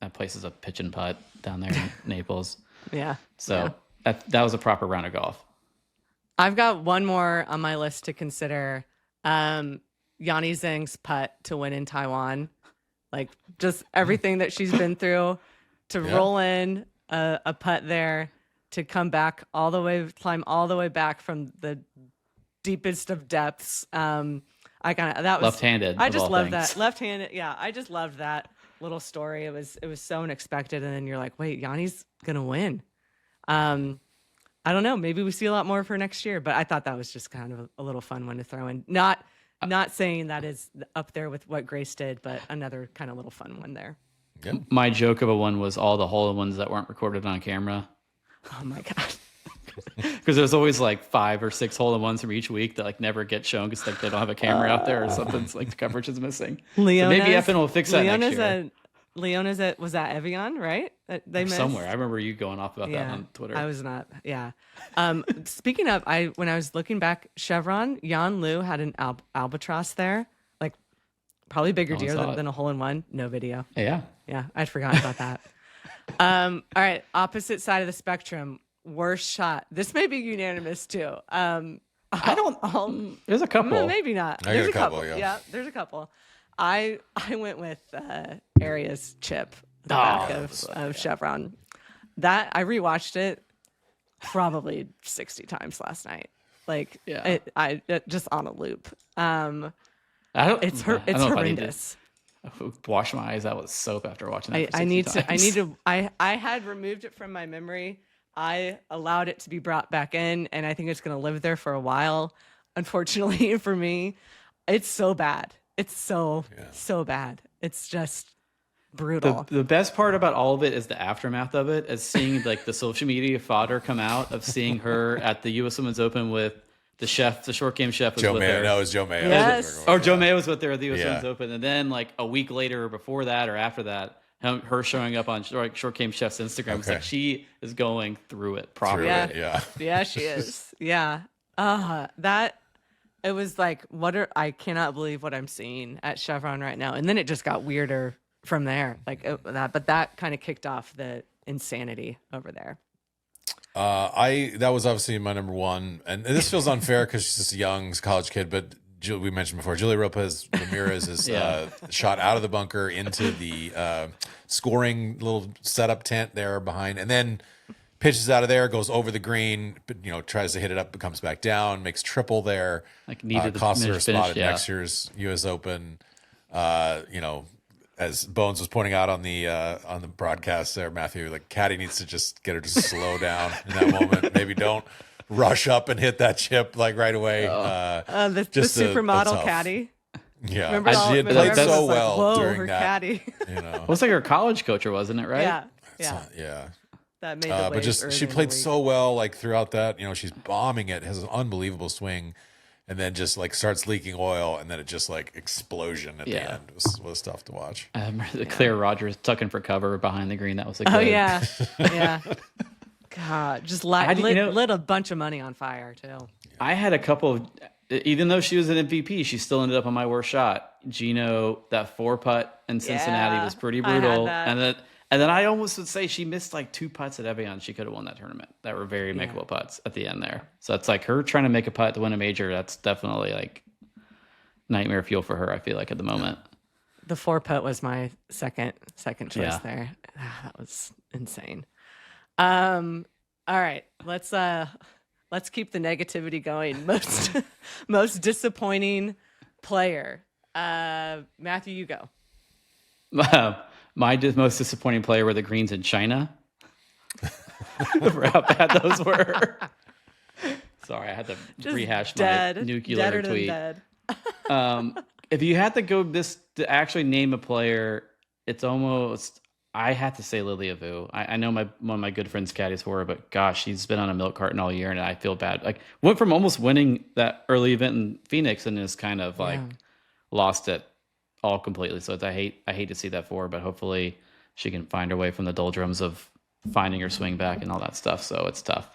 that place is a pitch and putt down there in Naples. Yeah. So that was a proper round of golf. I've got one more on my list to consider. Yani Zhang's putt to win in Taiwan. Like, just everything that she's been through to roll in a putt there, to come back climb all the way back from the deepest of depths. That was left-handed. I just love that. Left-handed. Yeah. I just loved that little story. It was so unexpected. And then you're like, wait, Yanni's going to win. I don't know. Maybe we see a lot more of her next year, but I thought that was just kind of a little fun one to throw in. Not saying that is up there with what Grace did, but another kind of little fun one there. Yeah. My joke of a one was all the hole-in-ones that weren't recorded on camera. Oh my God. Because there's always like 5 or 6 hole-in-ones from each week that like never get shown because like they don't have a camera out there or something's like the coverage is missing. Leona's, so maybe FN will fix that next year. Leona's was that Evian, right? That they missed Somewhere. I remember you going off about that on Twitter. I was not. Yeah. Speaking of, when I was looking back, Chevron, Jan Liu had an albatross there, like probably bigger deer than a hole-in-one. No video. Yeah. Yeah, I'd forgotten about that. All right, opposite side of the spectrum, worst shot. This may be unanimous too. I don't. There's a couple. Maybe not. There's a couple. Yeah, there's a couple. I went with Aria's chip, the back of Chevron. That I rewatched it probably 60 times last night. Like, it just on a loop. It's horrendous. Wash my eyes out with soap after watching that. I had removed it from my memory. I allowed it to be brought back in, and I think it's going to live there for a while. Unfortunately for me, it's so bad. It's so bad. It's just brutal. The best part about all of it is the aftermath of it, is seeing like the social media fodder come out of seeing her at the U.S. Women's Open with the chef, the short game chef was Joe with Mayo. her. No, it was Joe Mayo. Yes. Joe Mayo was with her at the U.S. Women's Open, and then like a week later, or before that, or after that, her showing up on short game chef's Instagram. It's like she is going through it properly. Yeah, she is. Yeah. It was like, I cannot believe what I'm seeing at Chevron right now. And then it just got weirder from there. But that kind of kicked off the insanity over there. That was obviously my number one, and this feels unfair because she's just a young college kid. But we mentioned before, Julia Ramirez is shot out of the bunker into the scoring little setup tent there behind, and then pitches out of there, goes over the green, but tries to hit it up, but comes back down, makes triple there, costs her a spot at next year's U.S. Open. As Bones was pointing out on the broadcast there, Matthew, like caddy needs to just get her to slow down in that moment. Maybe don't rush up and hit that chip like right away. The supermodel caddy. Yeah, remember she had played so well whoa, during her that. caddy. It was like her college coach, wasn't it? Right? Yeah. That made the but just she played so well like throughout that. She's bombing it, has an unbelievable swing. And then just like starts leaking oil, and then it just like explosion at the end. It was tough to watch. I remember the Claire Rogers tucking for cover behind the green. That was like, yeah. God, just lit a bunch of money on fire too. I had a couple of, even though she was an MVP, she still ended up on my worst shot. Gino, that 4-putt in Cincinnati was pretty brutal, and then I almost would say she missed like 2 putts at Evian. She could have won that tournament. That were very makeable putts at the end there. So it's like her trying to make a putt to win a major. That's definitely like nightmare fuel for her, I feel like, at the moment. The 4-putt was my second choice there. That was insane. All right, let's keep the negativity going. Most disappointing player. Matthew, you go. My most disappointing player were the greens in China. For how bad those were. Sorry, I had to rehash my nuclear tweet. If you had to go to actually name a player, it's almost, I had to say Lilia Vu. I know one of my good friends caddies for her, but gosh, she's been on a milk carton all year, and I feel bad. Like, went from almost winning that early event in Phoenix and is kind of like lost it all completely. So I hate to see that for her, but hopefully she can find her way from the doldrums of finding her swing back and all that stuff. So it's tough.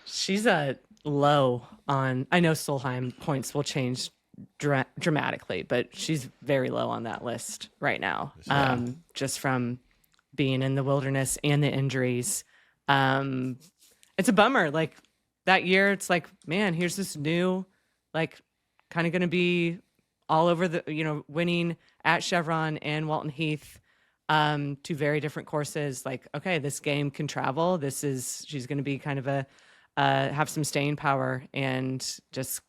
She's a low on, I know Solheim points will change dramatically, but she's very low on that list right now. Just from being in the wilderness and the injuries. it's a bummer. Like that year, it's like, man, here's this new, like, kind of going to be all over the, winning at Chevron and Walton Heath, two very different courses. Like, okay, this game can travel. She's going to be kind of have some staying power, and just,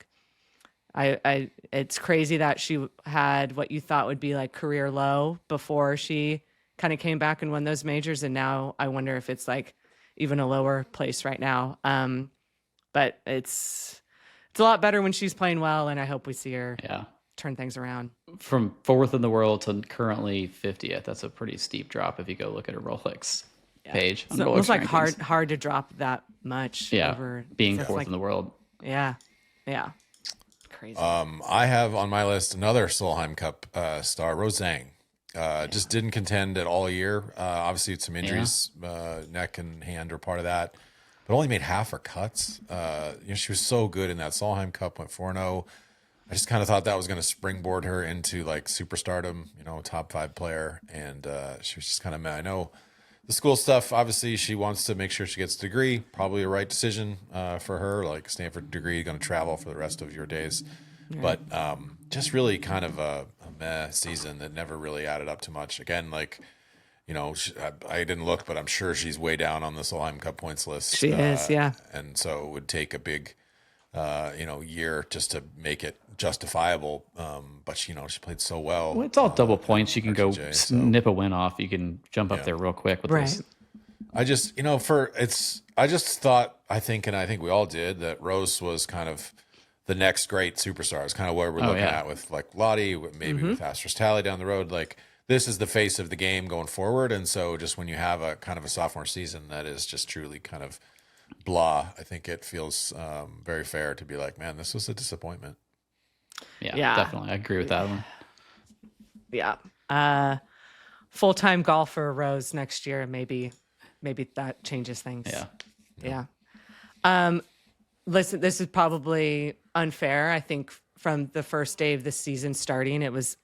it's crazy that she had what you thought would be like career low before she kind of came back and won those majors. And now I wonder if it's like even a lower place right now. But it's a lot better when she's playing well, and I hope we see her turn things around. From 4th in the world to currently 50th, that's a pretty steep drop if you go look at her Rolex page. So it looks like hard to drop that much. Over, being 4th in the world. Yeah. Crazy. I have on my list another Solheim Cup star, Rose Zhang. Just didn't contend at all year. Obviously, some injuries, neck and hand are part of that, but only made half her cuts. She was so good in that Solheim Cup, went 4-0. I just kind of thought that was going to springboard her into like superstardom, top 5 player. And she was just kind of mad. I know the school stuff, obviously, she wants to make sure she gets a degree. Probably a right decision for her. Like Stanford degree, going to travel for the rest of your days. Right. But just really kind of a meh season that never really added up to much. Again, like, I didn't look, but I'm sure she's way down on the Solheim Cup points list. She is, yeah. And so it would take a big, year just to make it justifiable. But she played so well. It's all double points. You can go so. nip a win off. You can jump up there real quick with this. I just, I just thought, I think we all did, that Rose was kind of the next great superstar. It's kind of where we're looking at with like Lottie, maybe with Astros Tally down the road. Like, this is the face of the game going forward. And so just when you have a kind of a sophomore season that is just truly kind of blah, I think it feels very fair to be like, man, this was a disappointment. Yeah, definitely. I agree with that one. Yeah. Full-time golfer Rose next year. Maybe that changes things. Yeah. Listen, this is probably unfair. I think from the first day of the season starting, it was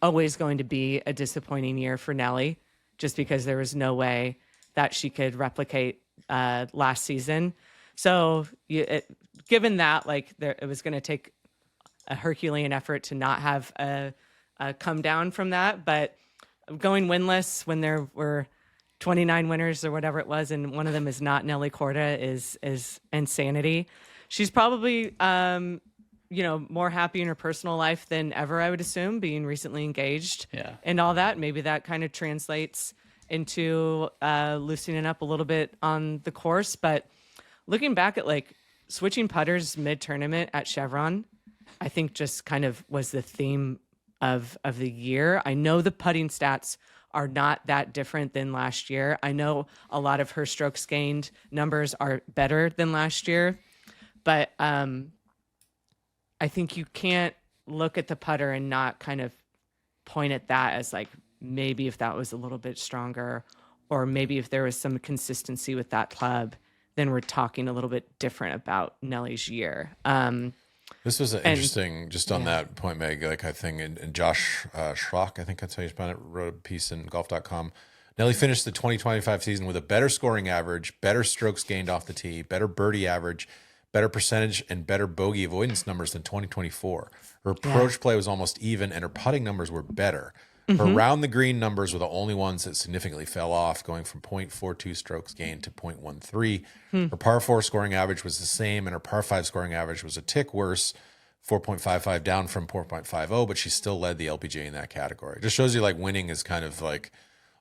always going to be a disappointing year for Nelly, just because there was no way that she could replicate last season. So given that, like, it was going to take a Herculean effort to not have a come down from that, but going winless when there were 29 winners or whatever it was, and one of them is not Nelly Korda, is insanity. She's probably more happy in her personal life than ever, I would assume, being recently engaged and all that. Maybe that kind of translates into loosening up a little bit on the course. But looking back at like switching putters mid-tournament at Chevron, I think just kind of was the theme of the year. I know the putting stats are not that different than last year. I know a lot of her strokes gained numbers are better than last year, but I think you can't look at the putter and not kind of point at that as like, maybe if that was a little bit stronger, or maybe if there was some consistency with that club, then we're talking a little bit different about Nelly's year. This was interesting, just on that point, Meg, like I think, and Josh Schrock, I think that's how you spell it, wrote a piece in golf.com. Nelly finished the 2025 season with a better scoring average, better strokes gained off the tee, better birdie average, better percentage, and better bogey avoidance numbers than 2024. Her approach play was almost even, and her putting numbers were better. Her round the green numbers were the only ones that significantly fell off, going from 0.42 strokes gained to 0.13. Her par 4 scoring average was the same, and her par 5 scoring average was a tick worse, 4.55 down from 4.50, but she still led the LPGA in that category. It just shows you like winning is kind of like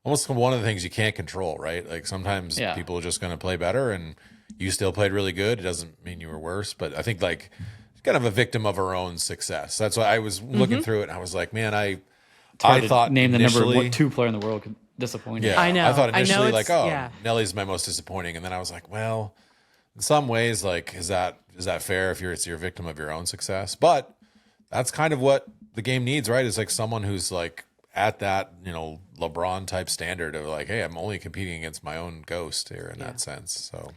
almost one of the things you can't control, right? Like sometimes people are just going to play better, and you still played really good. It doesn't mean you were worse, but I think like kind of a victim of her own success. That's why I was looking through it, and I was like, man, I thought name the initially, number 2 player in the world could disappoint you. Yeah, I know. I thought initially like, yeah. Nelly's my most disappointing, and then I was like, well, in some ways, like, is that fair if you're a victim of your own success? But that's kind of what the game needs, right? Is like someone who's like at that LeBron type standard of like, hey, I'm only competing against my own ghost here in that sense. So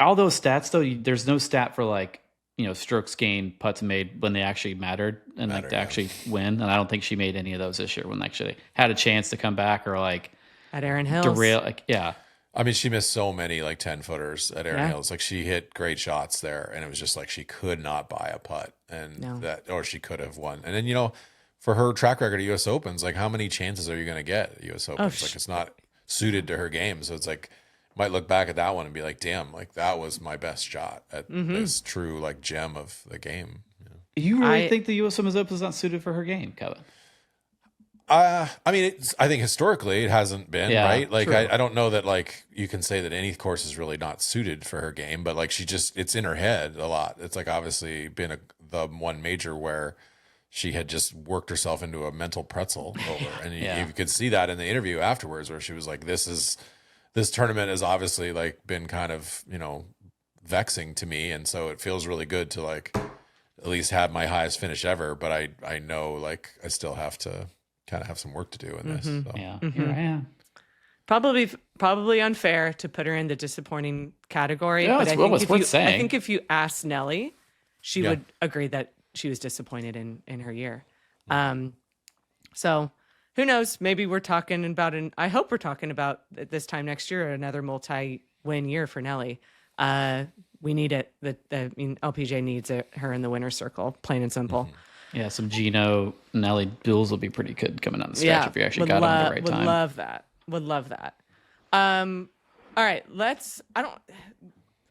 all those stats though, there's no stat for like, strokes gained, putts made when they actually mattered and like to actually win. And I don't think she made any of those this year when actually had a chance to come back or like at Aaron Hills. Derail. Like, I mean, she missed so many like 10-footers at Erin Yeah. Hills. Like she hit great shots there, and it was just like she could not buy a putt, and No. or she could have won. And then for her track record at U.S. Opens, like how many chances are you going to get at U.S. Opens? Like it's not suited to her game, so it's like might look back at that one and be like, damn, like that was my best shot at this true like gem of the game. You really think the U.S. Women's Open is not suited for her game, Kevin? I mean, I think historically it hasn't been, Yeah, right? Like, true. I don't know that like you can say that any course is really not suited for her game, but like it's in her head a lot. It's like obviously been the one major where she had just worked herself into a mental pretzel over, and you could see that in the interview afterwards where she was like, this tournament has obviously like been kind of, vexing to me. And so it feels really good to like at least have my highest finish ever. But I know like I still have to kind of have some work to do in this. So. Yeah, here I am. Probably unfair to put her in the disappointing category. Yeah, but it's worth saying. I think if you asked Nelly, she would agree that she was disappointed in her year. So who knows? Maybe we're talking about I hope we're talking about this time next year another multi-win year for Nelly. We need it. LPGA needs her in the winner's circle, plain and simple. Mm-hmm. Yeah, some Gino Nelly duels will be pretty good coming down the stretch if you actually got them at the right time. Would love that. Would love that. All right, I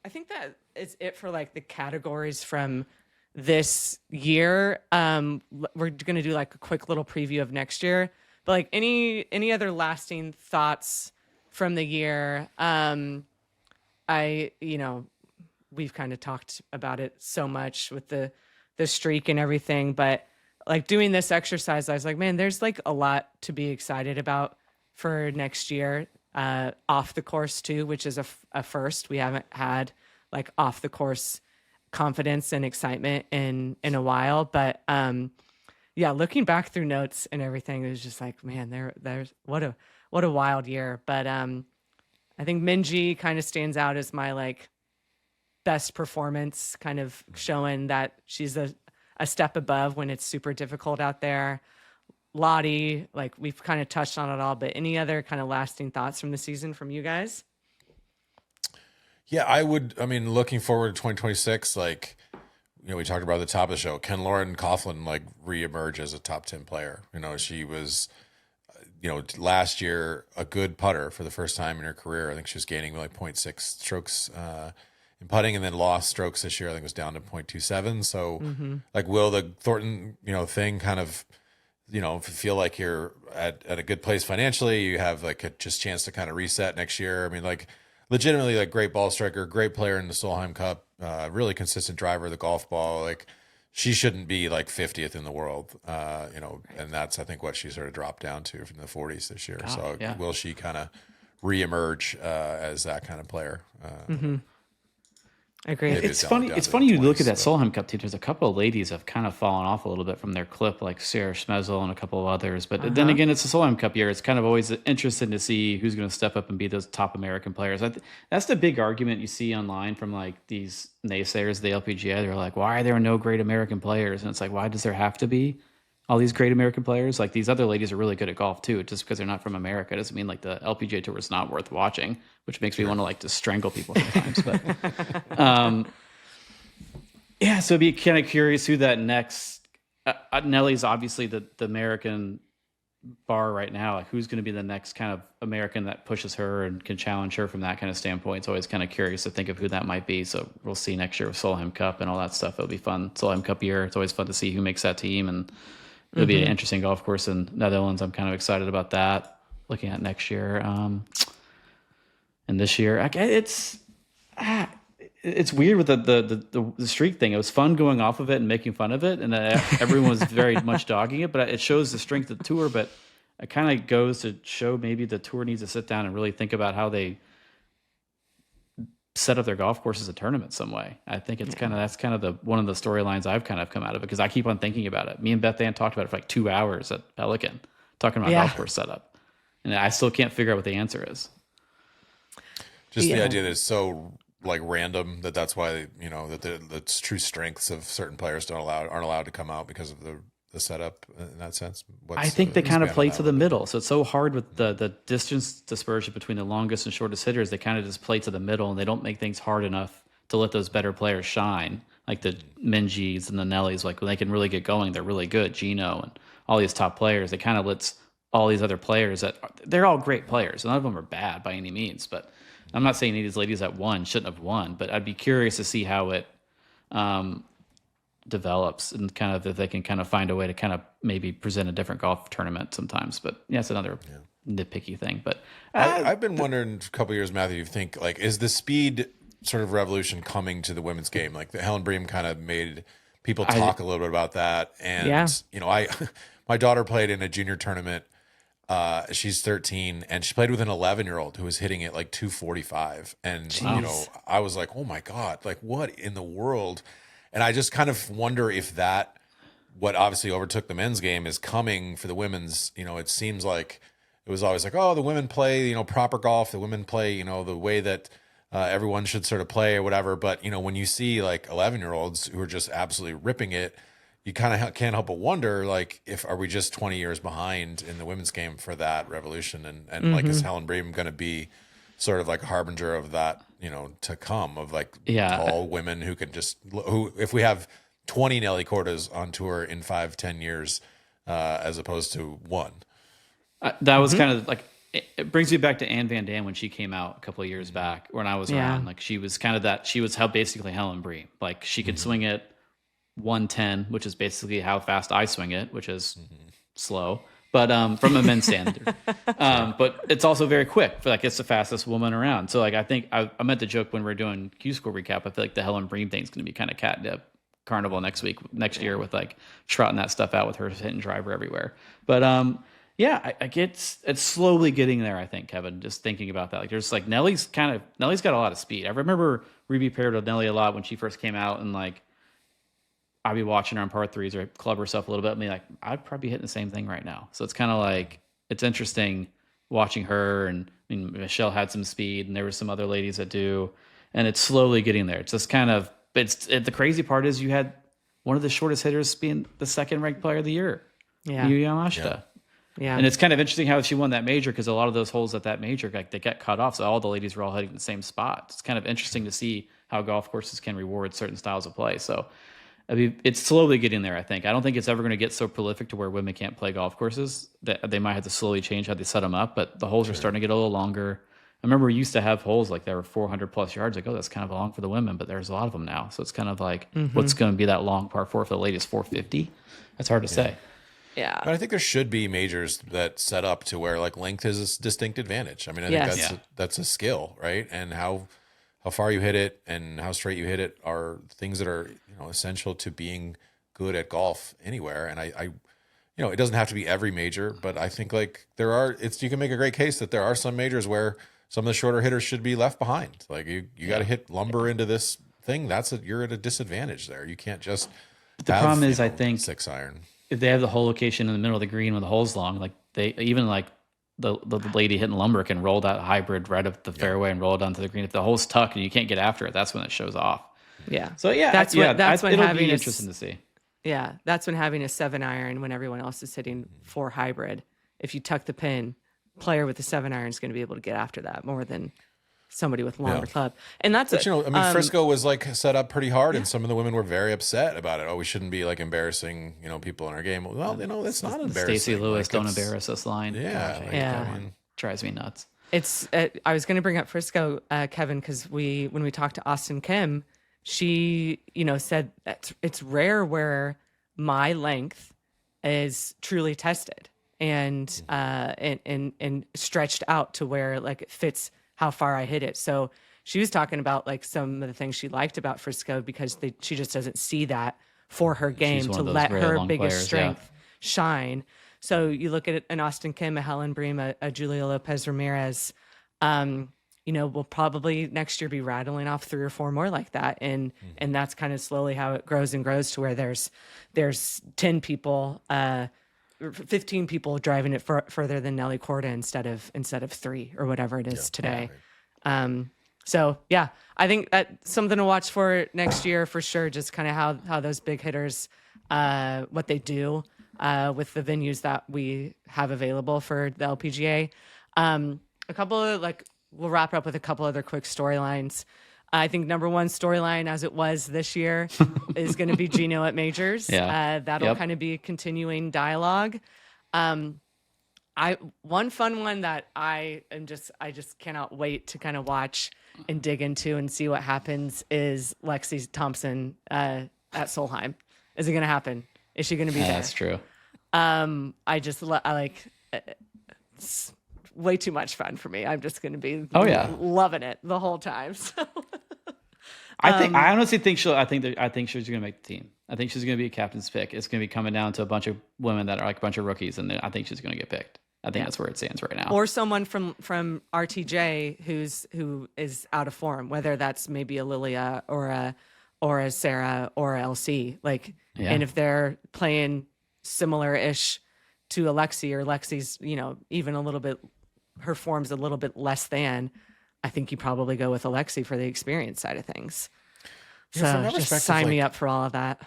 think that is it for like the categories from this year. We're going to do like a quick little preview of next year, but like any other lasting thoughts from the year? We've kind of talked about it so much with the streak and everything, but like doing this exercise, I was like, man, there's like a lot to be excited about for next year, off the course too, which is a first. We haven't had like off the course confidence and excitement in a while, but looking back through notes and everything, it was just like, man, there's what a wild year. But I think Minji kind of stands out as my like best performance, kind of showing that she's a step above when it's super difficult out there. Lottie, like we've kind of touched on it all, but any other kind of lasting thoughts from the season from you guys? Yeah, looking forward to 2026, like, we talked about at the top of the show, can Lauren Coughlin like reemerge as a top 10 player? She was, last year a good putter for the first time in her career. I think she was gaining like 0.6 strokes in putting, and then lost strokes this year. I think it was down to 0.27. So like, will the Thornton, thing kind of, feel like you're at a good place financially, you have like a just chance to kind of reset next year. I mean, like legitimately like great ball striker, great player in the Solheim Cup, really consistent driver of the golf ball. Like she shouldn't be like 50th in the world, and that's, I think, what she sort of dropped down to from the 40s this year. Will she kind of reemerge as that kind of player? I agree. It's funny. It's funny you look at that Solheim Cup team. There's a couple of ladies have kind of fallen off a little bit from their clip, like Sarah Schmezel and a couple of others. But then again, it's a Solheim Cup year. It's kind of always interesting to see who's going to step up and be those top American players. That's the big argument you see online from like these naysayers of the LPGA. They're like, "Why are there no great American players?" And it's like, why does there have to be all these great American players? Like these other ladies are really good at golf too. Just because they're not from America doesn't mean like the LPGA tour is not worth watching, which makes me want to like to strangle people sometimes. But yeah, so be kind of curious who that next. Nelly's obviously the American bar right now. Like who's going to be the next kind of American that pushes her and can challenge her from that kind of standpoint. It's always kind of curious to think of who that might be. So we'll see next year with Solheim Cup and all that stuff. It'll be fun. Solheim Cup year. It's always fun to see who makes that team, and it'll be an interesting golf course in Netherlands. I'm kind of excited about that. Looking at next year, and this year, it's weird with the streak thing. It was fun going off of it and making fun of it, and everyone was very much dogging it. But it shows the strength of the tour. But it kind of goes to show maybe the tour needs to sit down and really think about how they set up their golf course as a tournament some way. I think it's that's kind of one of the storylines I've kind of come out of it, because I keep on thinking about it. Me and Beth Ann talked about it for like 2 hours at Pelican, talking about golf course setup, and I still can't figure out what the answer is. Just the idea that it's so like random that's why that the true strengths of certain players aren't allowed to come out because of the the setup in that sense? I think they kind of play to the middle. middle. So it's so hard with the distance dispersion between the longest and shortest hitters. They kind of just play to the middle, and they don't make things hard enough to let those better players shine. Like the Minjis and the Nellies, like when they can really get going, they're really good. Gino and all these top players, it kind of lets all these other players they're all great players. None of them are bad by any means, but I'm not saying any of these ladies that won shouldn't have won, but I'd be curious to see how it develops and kind of if they can kind of find a way to kind of maybe present a different golf tournament sometimes. But yeah, it's another nitpicky thing. But I've been wondering a couple of years, Matthew, you think like, is the speed sort of revolution coming to the women's game? Like the Helen Bream kind of made people talk a little bit about that. And, you know, my daughter played in a junior tournament. She's 13 and she played with an 11-year-old who was hitting it like 245. And, you know, I was like, oh my God, like what in the world? And I just kind of wonder if that, what obviously overtook the men's game is coming for the women's. You know, it seems like it was always like, oh, the women play, you know, proper golf. The women play, you know, the way that everyone should sort of play or whatever. But, you know, when you see like 11-year-olds who are just absolutely ripping it, you kind of can't help but wonder, like, are we just 20 years behind in the women's game for that revolution? And like, is Helen Bream going to be sort of like a harbinger of that, you know, to come, of like tall women who can just, who, if we have 20 Nelly Cordas on tour in 5-10 years, as opposed to one. That was kind of like, it brings me back to Anne Van Dam when she came out a couple of years back when I was around. Like she was kind of that, she was how basically Helen Bream, like she could swing it 110, which is basically how fast I swing it, which is slow, but from a men's standard. But it's also very quick. For like it's the fastest woman around. So like I think I meant to joke when we're doing Q School recap. I feel like the Helen Bream thing is going to be kind of catnip carnival next year with like trotting that stuff out with her hitting driver everywhere. But yeah, I get it's slowly getting there. I think, Kevin, just thinking about that, like there's like Nelly's got a lot of speed. I remember Ruby paired with Nelly a lot when she first came out, and like I'd be watching her on par threes or club herself a little bit and be like, I'd probably be hitting the same thing right now. So it's kind of like, it's interesting watching her. And I mean, Michelle had some speed and there were some other ladies that do, and it's slowly getting there. It's just kind of, the crazy part is you had one of the shortest hitters being the second ranked player of the year. Yeah. Yu Yamashita. Yeah. And it's kind of interesting how she won that major, because a lot of those holes at that major, like they got cut off. So all the ladies were all hitting the same spot. It's kind of interesting to see how golf courses can reward certain styles of play. So I mean, it's slowly getting there, I think. I don't think it's ever going to get so prolific to where women can't play golf courses. That they might have to slowly change how they set them up, but the holes are starting to get a little longer. I remember we used to have holes like there were 400 plus yards. Like, oh, that's kind of long for the women, but there's a lot of them now. So it's kind of like, what's going to be that long par four for the ladies? 450? That's hard to say. Yeah. But I think there should be majors that set up to where like length is a distinct advantage. I mean, I think that's a skill, right? And how far you hit it and how straight you hit it are things that are, you know, essential to being good at golf anywhere. And I you know, it doesn't have to be every major, but I think like you can make a great case that there are some majors where some of the shorter hitters should be left behind. Like you got to hit lumber into this thing. You're at a disadvantage there. You can't just the problem is, I think 6-iron. If they have the hole location in the middle of the green when the hole's long, like they even like the lady hitting lumber can roll that hybrid right up the fairway and roll it onto the green. If the hole's tucked and you can't get after it, that's when it shows off. Yeah. So yeah, that's when it'll having be interesting to see. Yeah, that's when having a 7-iron when everyone else is hitting 4 hybrid. If you tuck the pin, player with the 7-iron is going to be able to get after that more than somebody with longer club. And that's but, you know, I mean, Frisco was like set up pretty hard, and some of the women were very upset about it. Oh, we shouldn't be like embarrassing, you know, people in our game. Well, you know, that's not embarrassing. Stacey Lewis, like, don't embarrass us line. Yeah, Gosh, I mean, drives me nuts. It's. I was going to bring up Frisco, Kevin, because when we talked to Austin Kim, she, you know, said that it's rare where my length is truly tested and stretched out to where like it fits how far I hit it. So she was talking about like some of the things she liked about Frisco because she just doesn't see that for her game to let her biggest strength shine. So you look at an Austin Kim, a Helen Bream, a Julia Lopez Ramirez, you know, we'll probably next year be rattling off 3 or 4 more like that. And that's kind of slowly how it grows and grows to where there's 10 people, 15 people driving it further than Nelly Corda instead of 3 or whatever it is today. So yeah, I think that's something to watch for next year for sure. Just kind of how those big hitters, what they do. with the venues that we have available for the LPGA. A couple of we'll wrap up with a couple other quick storylines. I think number one storyline, as it was this year, is going to be Gino at majors. Yeah. That'll kind of be a continuing dialogue. One fun one that I just cannot wait to kind of watch and dig into and see what happens is Lexi Thompson at Solheim. Is it going to happen? Is she going to be there? That's true. It's way too much fun for me. I'm just going to be loving it the whole time. So. I honestly think I think she's going to make the team. I think she's going to be a captain's pick. It's going to be coming down to a bunch of women that are like a bunch of rookies, and I think she's going to get picked. I think that's where it stands right now. Or someone from RTJ who is out of form, whether that's maybe a Lilia or a Sarah or a LC. And if they're playing similar-ish to Alexi, or Lexi's, even a little bit, her form's a little bit less than, I think you probably go with Alexi for the experience side of things. So just sign me up for all of that.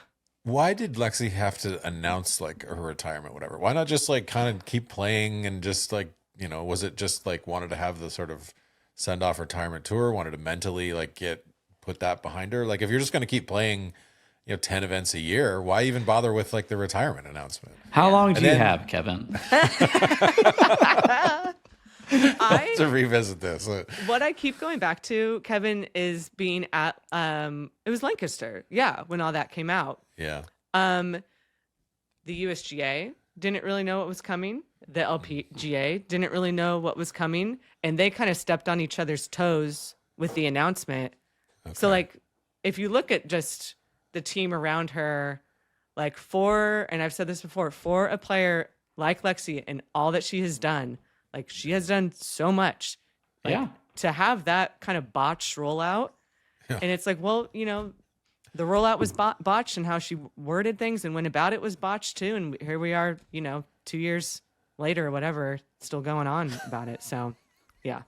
Why did Lexi have to announce her retirement, whatever? Why not just kind of keep playing and just was it just wanted to have the sort of send off retirement tour, wanted to mentally put that behind her? If you're just going to keep playing, 10 events a year, why even bother with the retirement announcement? How long do you have, Kevin? To revisit this. What I keep going back to, Kevin, is being at it was Lancaster, when all that came out. Yeah. The USGA didn't really know what was coming. The LPGA didn't really know what was coming, and they kind of stepped on each other's toes with the announcement. Okay. So if you look at just the team around her, and I've said this before, for a player like Lexi and all that she has done, she has done so much. To have that kind of botched rollout. Yeah. And it's the rollout was botched, and how she worded things and went about it was botched too. And here we are, 2 years later or whatever, still going on about it. So, yeah.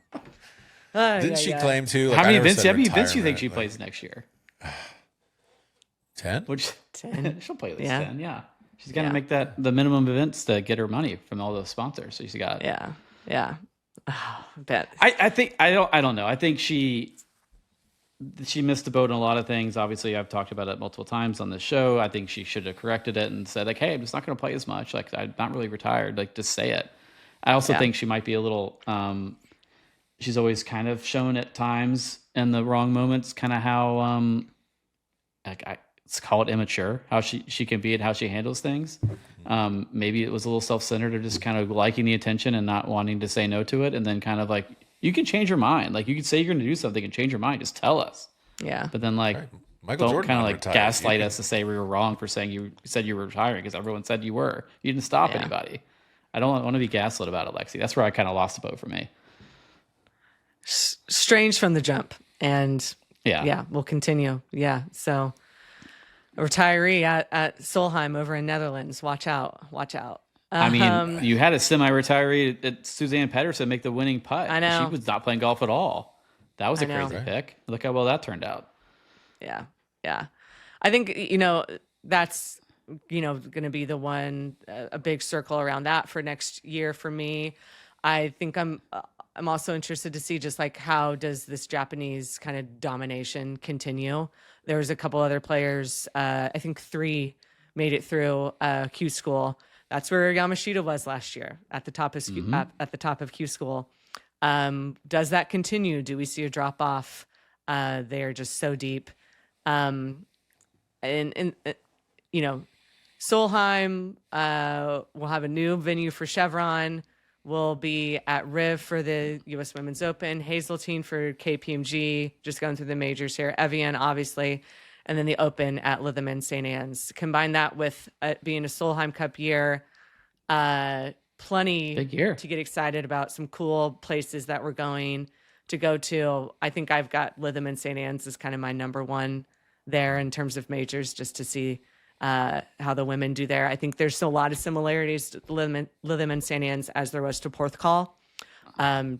Didn't she claim to? How many events do you think she plays next year? 10? 10? She'll play at least 10, yeah. She's got to make the minimum events to get her money from all those sponsors. So she's got Yeah. Oh, bet. I don't know. I think she missed the boat on a lot of things. Obviously, I've talked about it multiple times on the show. I think she should have corrected it and said, hey, I'm just not going to play as much. I'm not really retired. Just say it. I also think she might be a little, she's always kind of shown at times in the wrong moments, kind of how, let's call it immature, how she can be and how she handles things. Maybe it was a little self-centered, or just kind of liking the attention and not wanting to say no to it. And then kind of you can change your mind. You can say you're going to do something and change your mind. Just tell us. Yeah. But then Michael don't Jordan kind of retired. gaslight us to say we were wrong for saying you said you were retiring, because everyone said you were. You didn't stop anybody. I don't want to be gaslit about it, Lexi. That's where I kind of lost the boat for me. Strange from the jump. And we'll continue. Yeah. So a retiree at Solheim over in Netherlands. Watch out. I mean, you had a semi-retiree at Suzanne Pedersen make the winning putt. I know. She was not playing golf at all. That was a crazy pick. Look how well that turned out. Yeah. I think, that's, going to be the one, a big circle around that for next year for me. I think I'm also interested to see just how does this Japanese kind of domination continue. There's a couple other players, I think 3 made it through Q School. That's where Yamashita was last year, at the top of at the top of Q School. Does that continue? Do we see a drop off? They are just so deep. And Solheim will have a new venue for Chevron. We'll be at Riv for the U.S. Women's Open, Hazeltine for KPMG, just going through the majors here, Evian, obviously, and then the Open at Lytham St. Anne's. Combine that with being a Solheim Cup year, plenty big year to get excited about, some cool places that we're going to go to. I think I've got Lytham St. Anne's as kind of my number one there in terms of majors, just to see how the women do there. I think there's still a lot of similarities to Lytham and St. Anne's as there was to Porthcawl.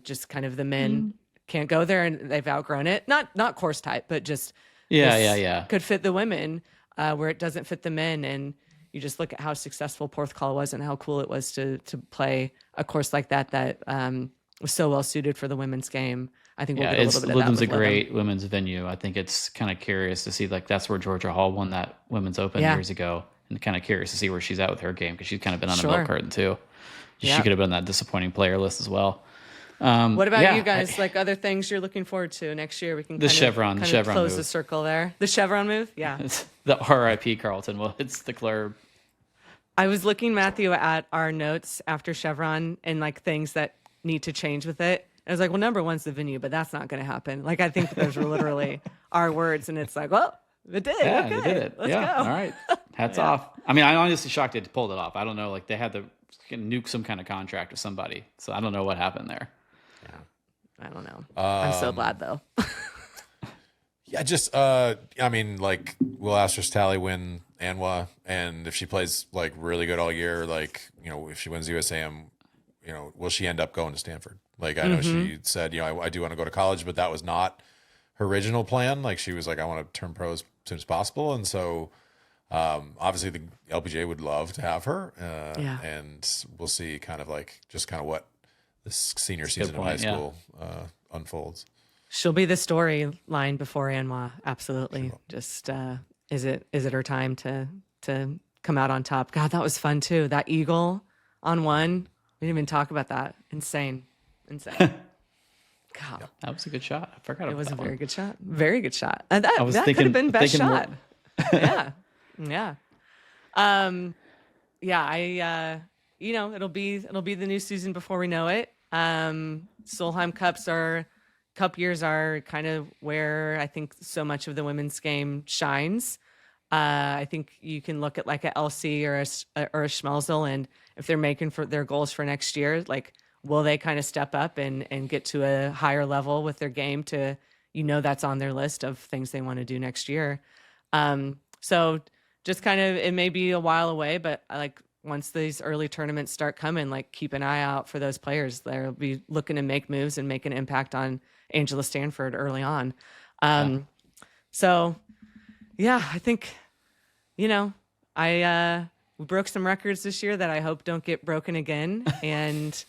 Just kind of the men can't go there and they've outgrown it. Not course type, but just could fit the women where it doesn't fit the men. And you just look at how successful Porthcawl was and how cool it was to play a course like that was so well suited for the women's game. I think we'll get a little bit of that Lytham's with a great women's venue. I think it's kind of curious to see, like, that's where Georgia Hall won that women's open years ago, and kind of curious to see where she's at with her game, because she's kind of been on a milk carton too. She could have been on that disappointing player list as well. What about you guys? Like other things you're looking forward to next year? We can the Chevron close move. the circle there. The Chevron move, yeah. It's the RIP Carlton. Well, it's the club. I was looking, Matthew, at our notes after Chevron and like things that need to change with it. I was like, well, number one's the venue, but that's not going to happen. Like, I think that those were literally our words, and it's like, well, it did. Yeah, okay, they did it. Let's go. All right. Hats off. I mean, I'm honestly shocked they pulled it off. I don't know. Like, they had to nuke some kind of contract with somebody. So I don't know what happened there. I don't know. I'm so glad, though. Yeah, just, I mean, like, will Astros Tally win ANWA? And if she plays, like, really good all year, like, if she wins the USAM, will she end up going to Stanford? Like, I know she said, I do want to go to college, but that was not her original plan. Like, she was like, I want to turn pro as soon as possible. And so, obviously, the LPGA would love to have her. And we'll see kind of what this senior season of high school unfolds. She'll be the storyline before ANWA. Absolutely. Just, is it her time to come out on top? God, that was fun, too. That eagle on one. We didn't even talk about that. Insane. God, that was a good shot. I forgot about it was that a very one. good shot. Very good shot. And that was could thinking- have been best thinking shot. Yeah. It'll be the new season before we know it. Solheim Cup years are kind of where I think so much of the women's game shines. I think you can look at like a LC or a Schmelzel, and if they're making for their goals for next year, like, will they kind of step up and get to a higher level with their game to, that's on their list of things they want to do next year. So just kind of, it may be a while away, but like once these early tournaments start coming, like keep an eye out for those players. They'll be looking to make moves and make an impact on Angela Stanford early on. So yeah, I think, we broke some records this year that I hope don't get broken again. And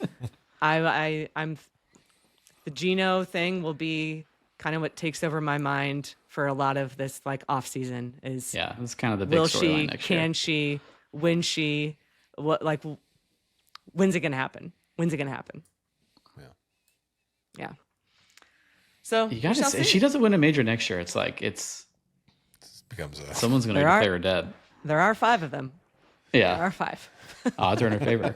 I'm the Gino thing will be kind of what takes over my mind for a lot of this like off season is that's kind of the big will storyline she, next year. can she, when she, what, like, when's it going to happen? When's it going to happen? Yeah. So You gotta say, if she doesn't win a major next year, it's like Becomes a someone's going to declare her dead. There are 5 of them. Yeah, There are 5. odds are in her favor.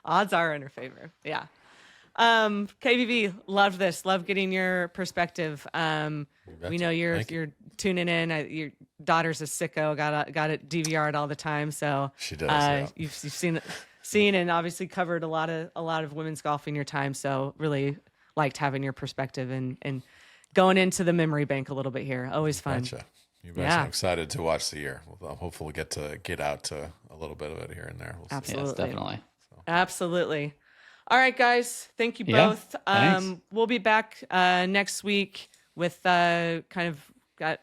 Odds are in her favor. Yeah. KVV, love this. Love getting your perspective. We know you're tuning in. Your daughter's a sicko. Got it DVR'd all the time. So she does. You've seen and obviously covered a lot of women's golf in your time. So really liked having your perspective and going into the memory bank a little bit here. Always fun. Gotcha. You bet. I'm excited to watch the year. We'll hopefully get out to a little bit of it here and there. We'll see. Absolutely. Yes, definitely. Absolutely. All right, guys. Thank you Yeah, both. thanks. We'll be back next week with kind of got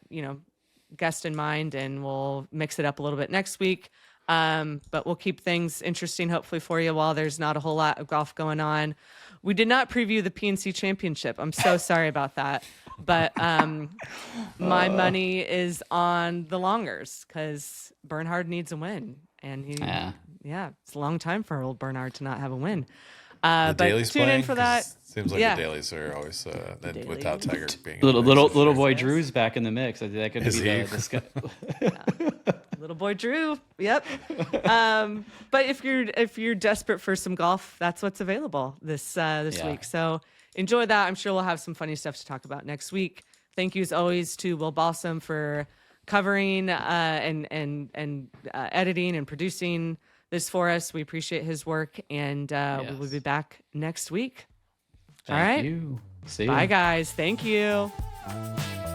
guest in mind, and we'll mix it up a little bit next week. But we'll keep things interesting, hopefully, for you while there's not a whole lot of golf going on. We did not preview the PNC Championship. I'm so sorry about that. But my money is on the Longers because Bernhard needs a win. And it's a long time for old Bernhard to not have a win. But Dailies tune playing? in for that. 'Cause Seems like the dailies are always without Tiger being Little boy Drew's back in the mix. I think that could be this guy. Little boy Drew. Yep. But if you're desperate for some golf, that's what's available this week. So enjoy that. I'm sure we'll have some funny stuff to talk about next week. Thank you as always to Will Balsam for covering and editing and producing this for us. We appreciate his work, and we will be back next week. All right. Thank you. See you. Bye, guys. Thank you. Bye.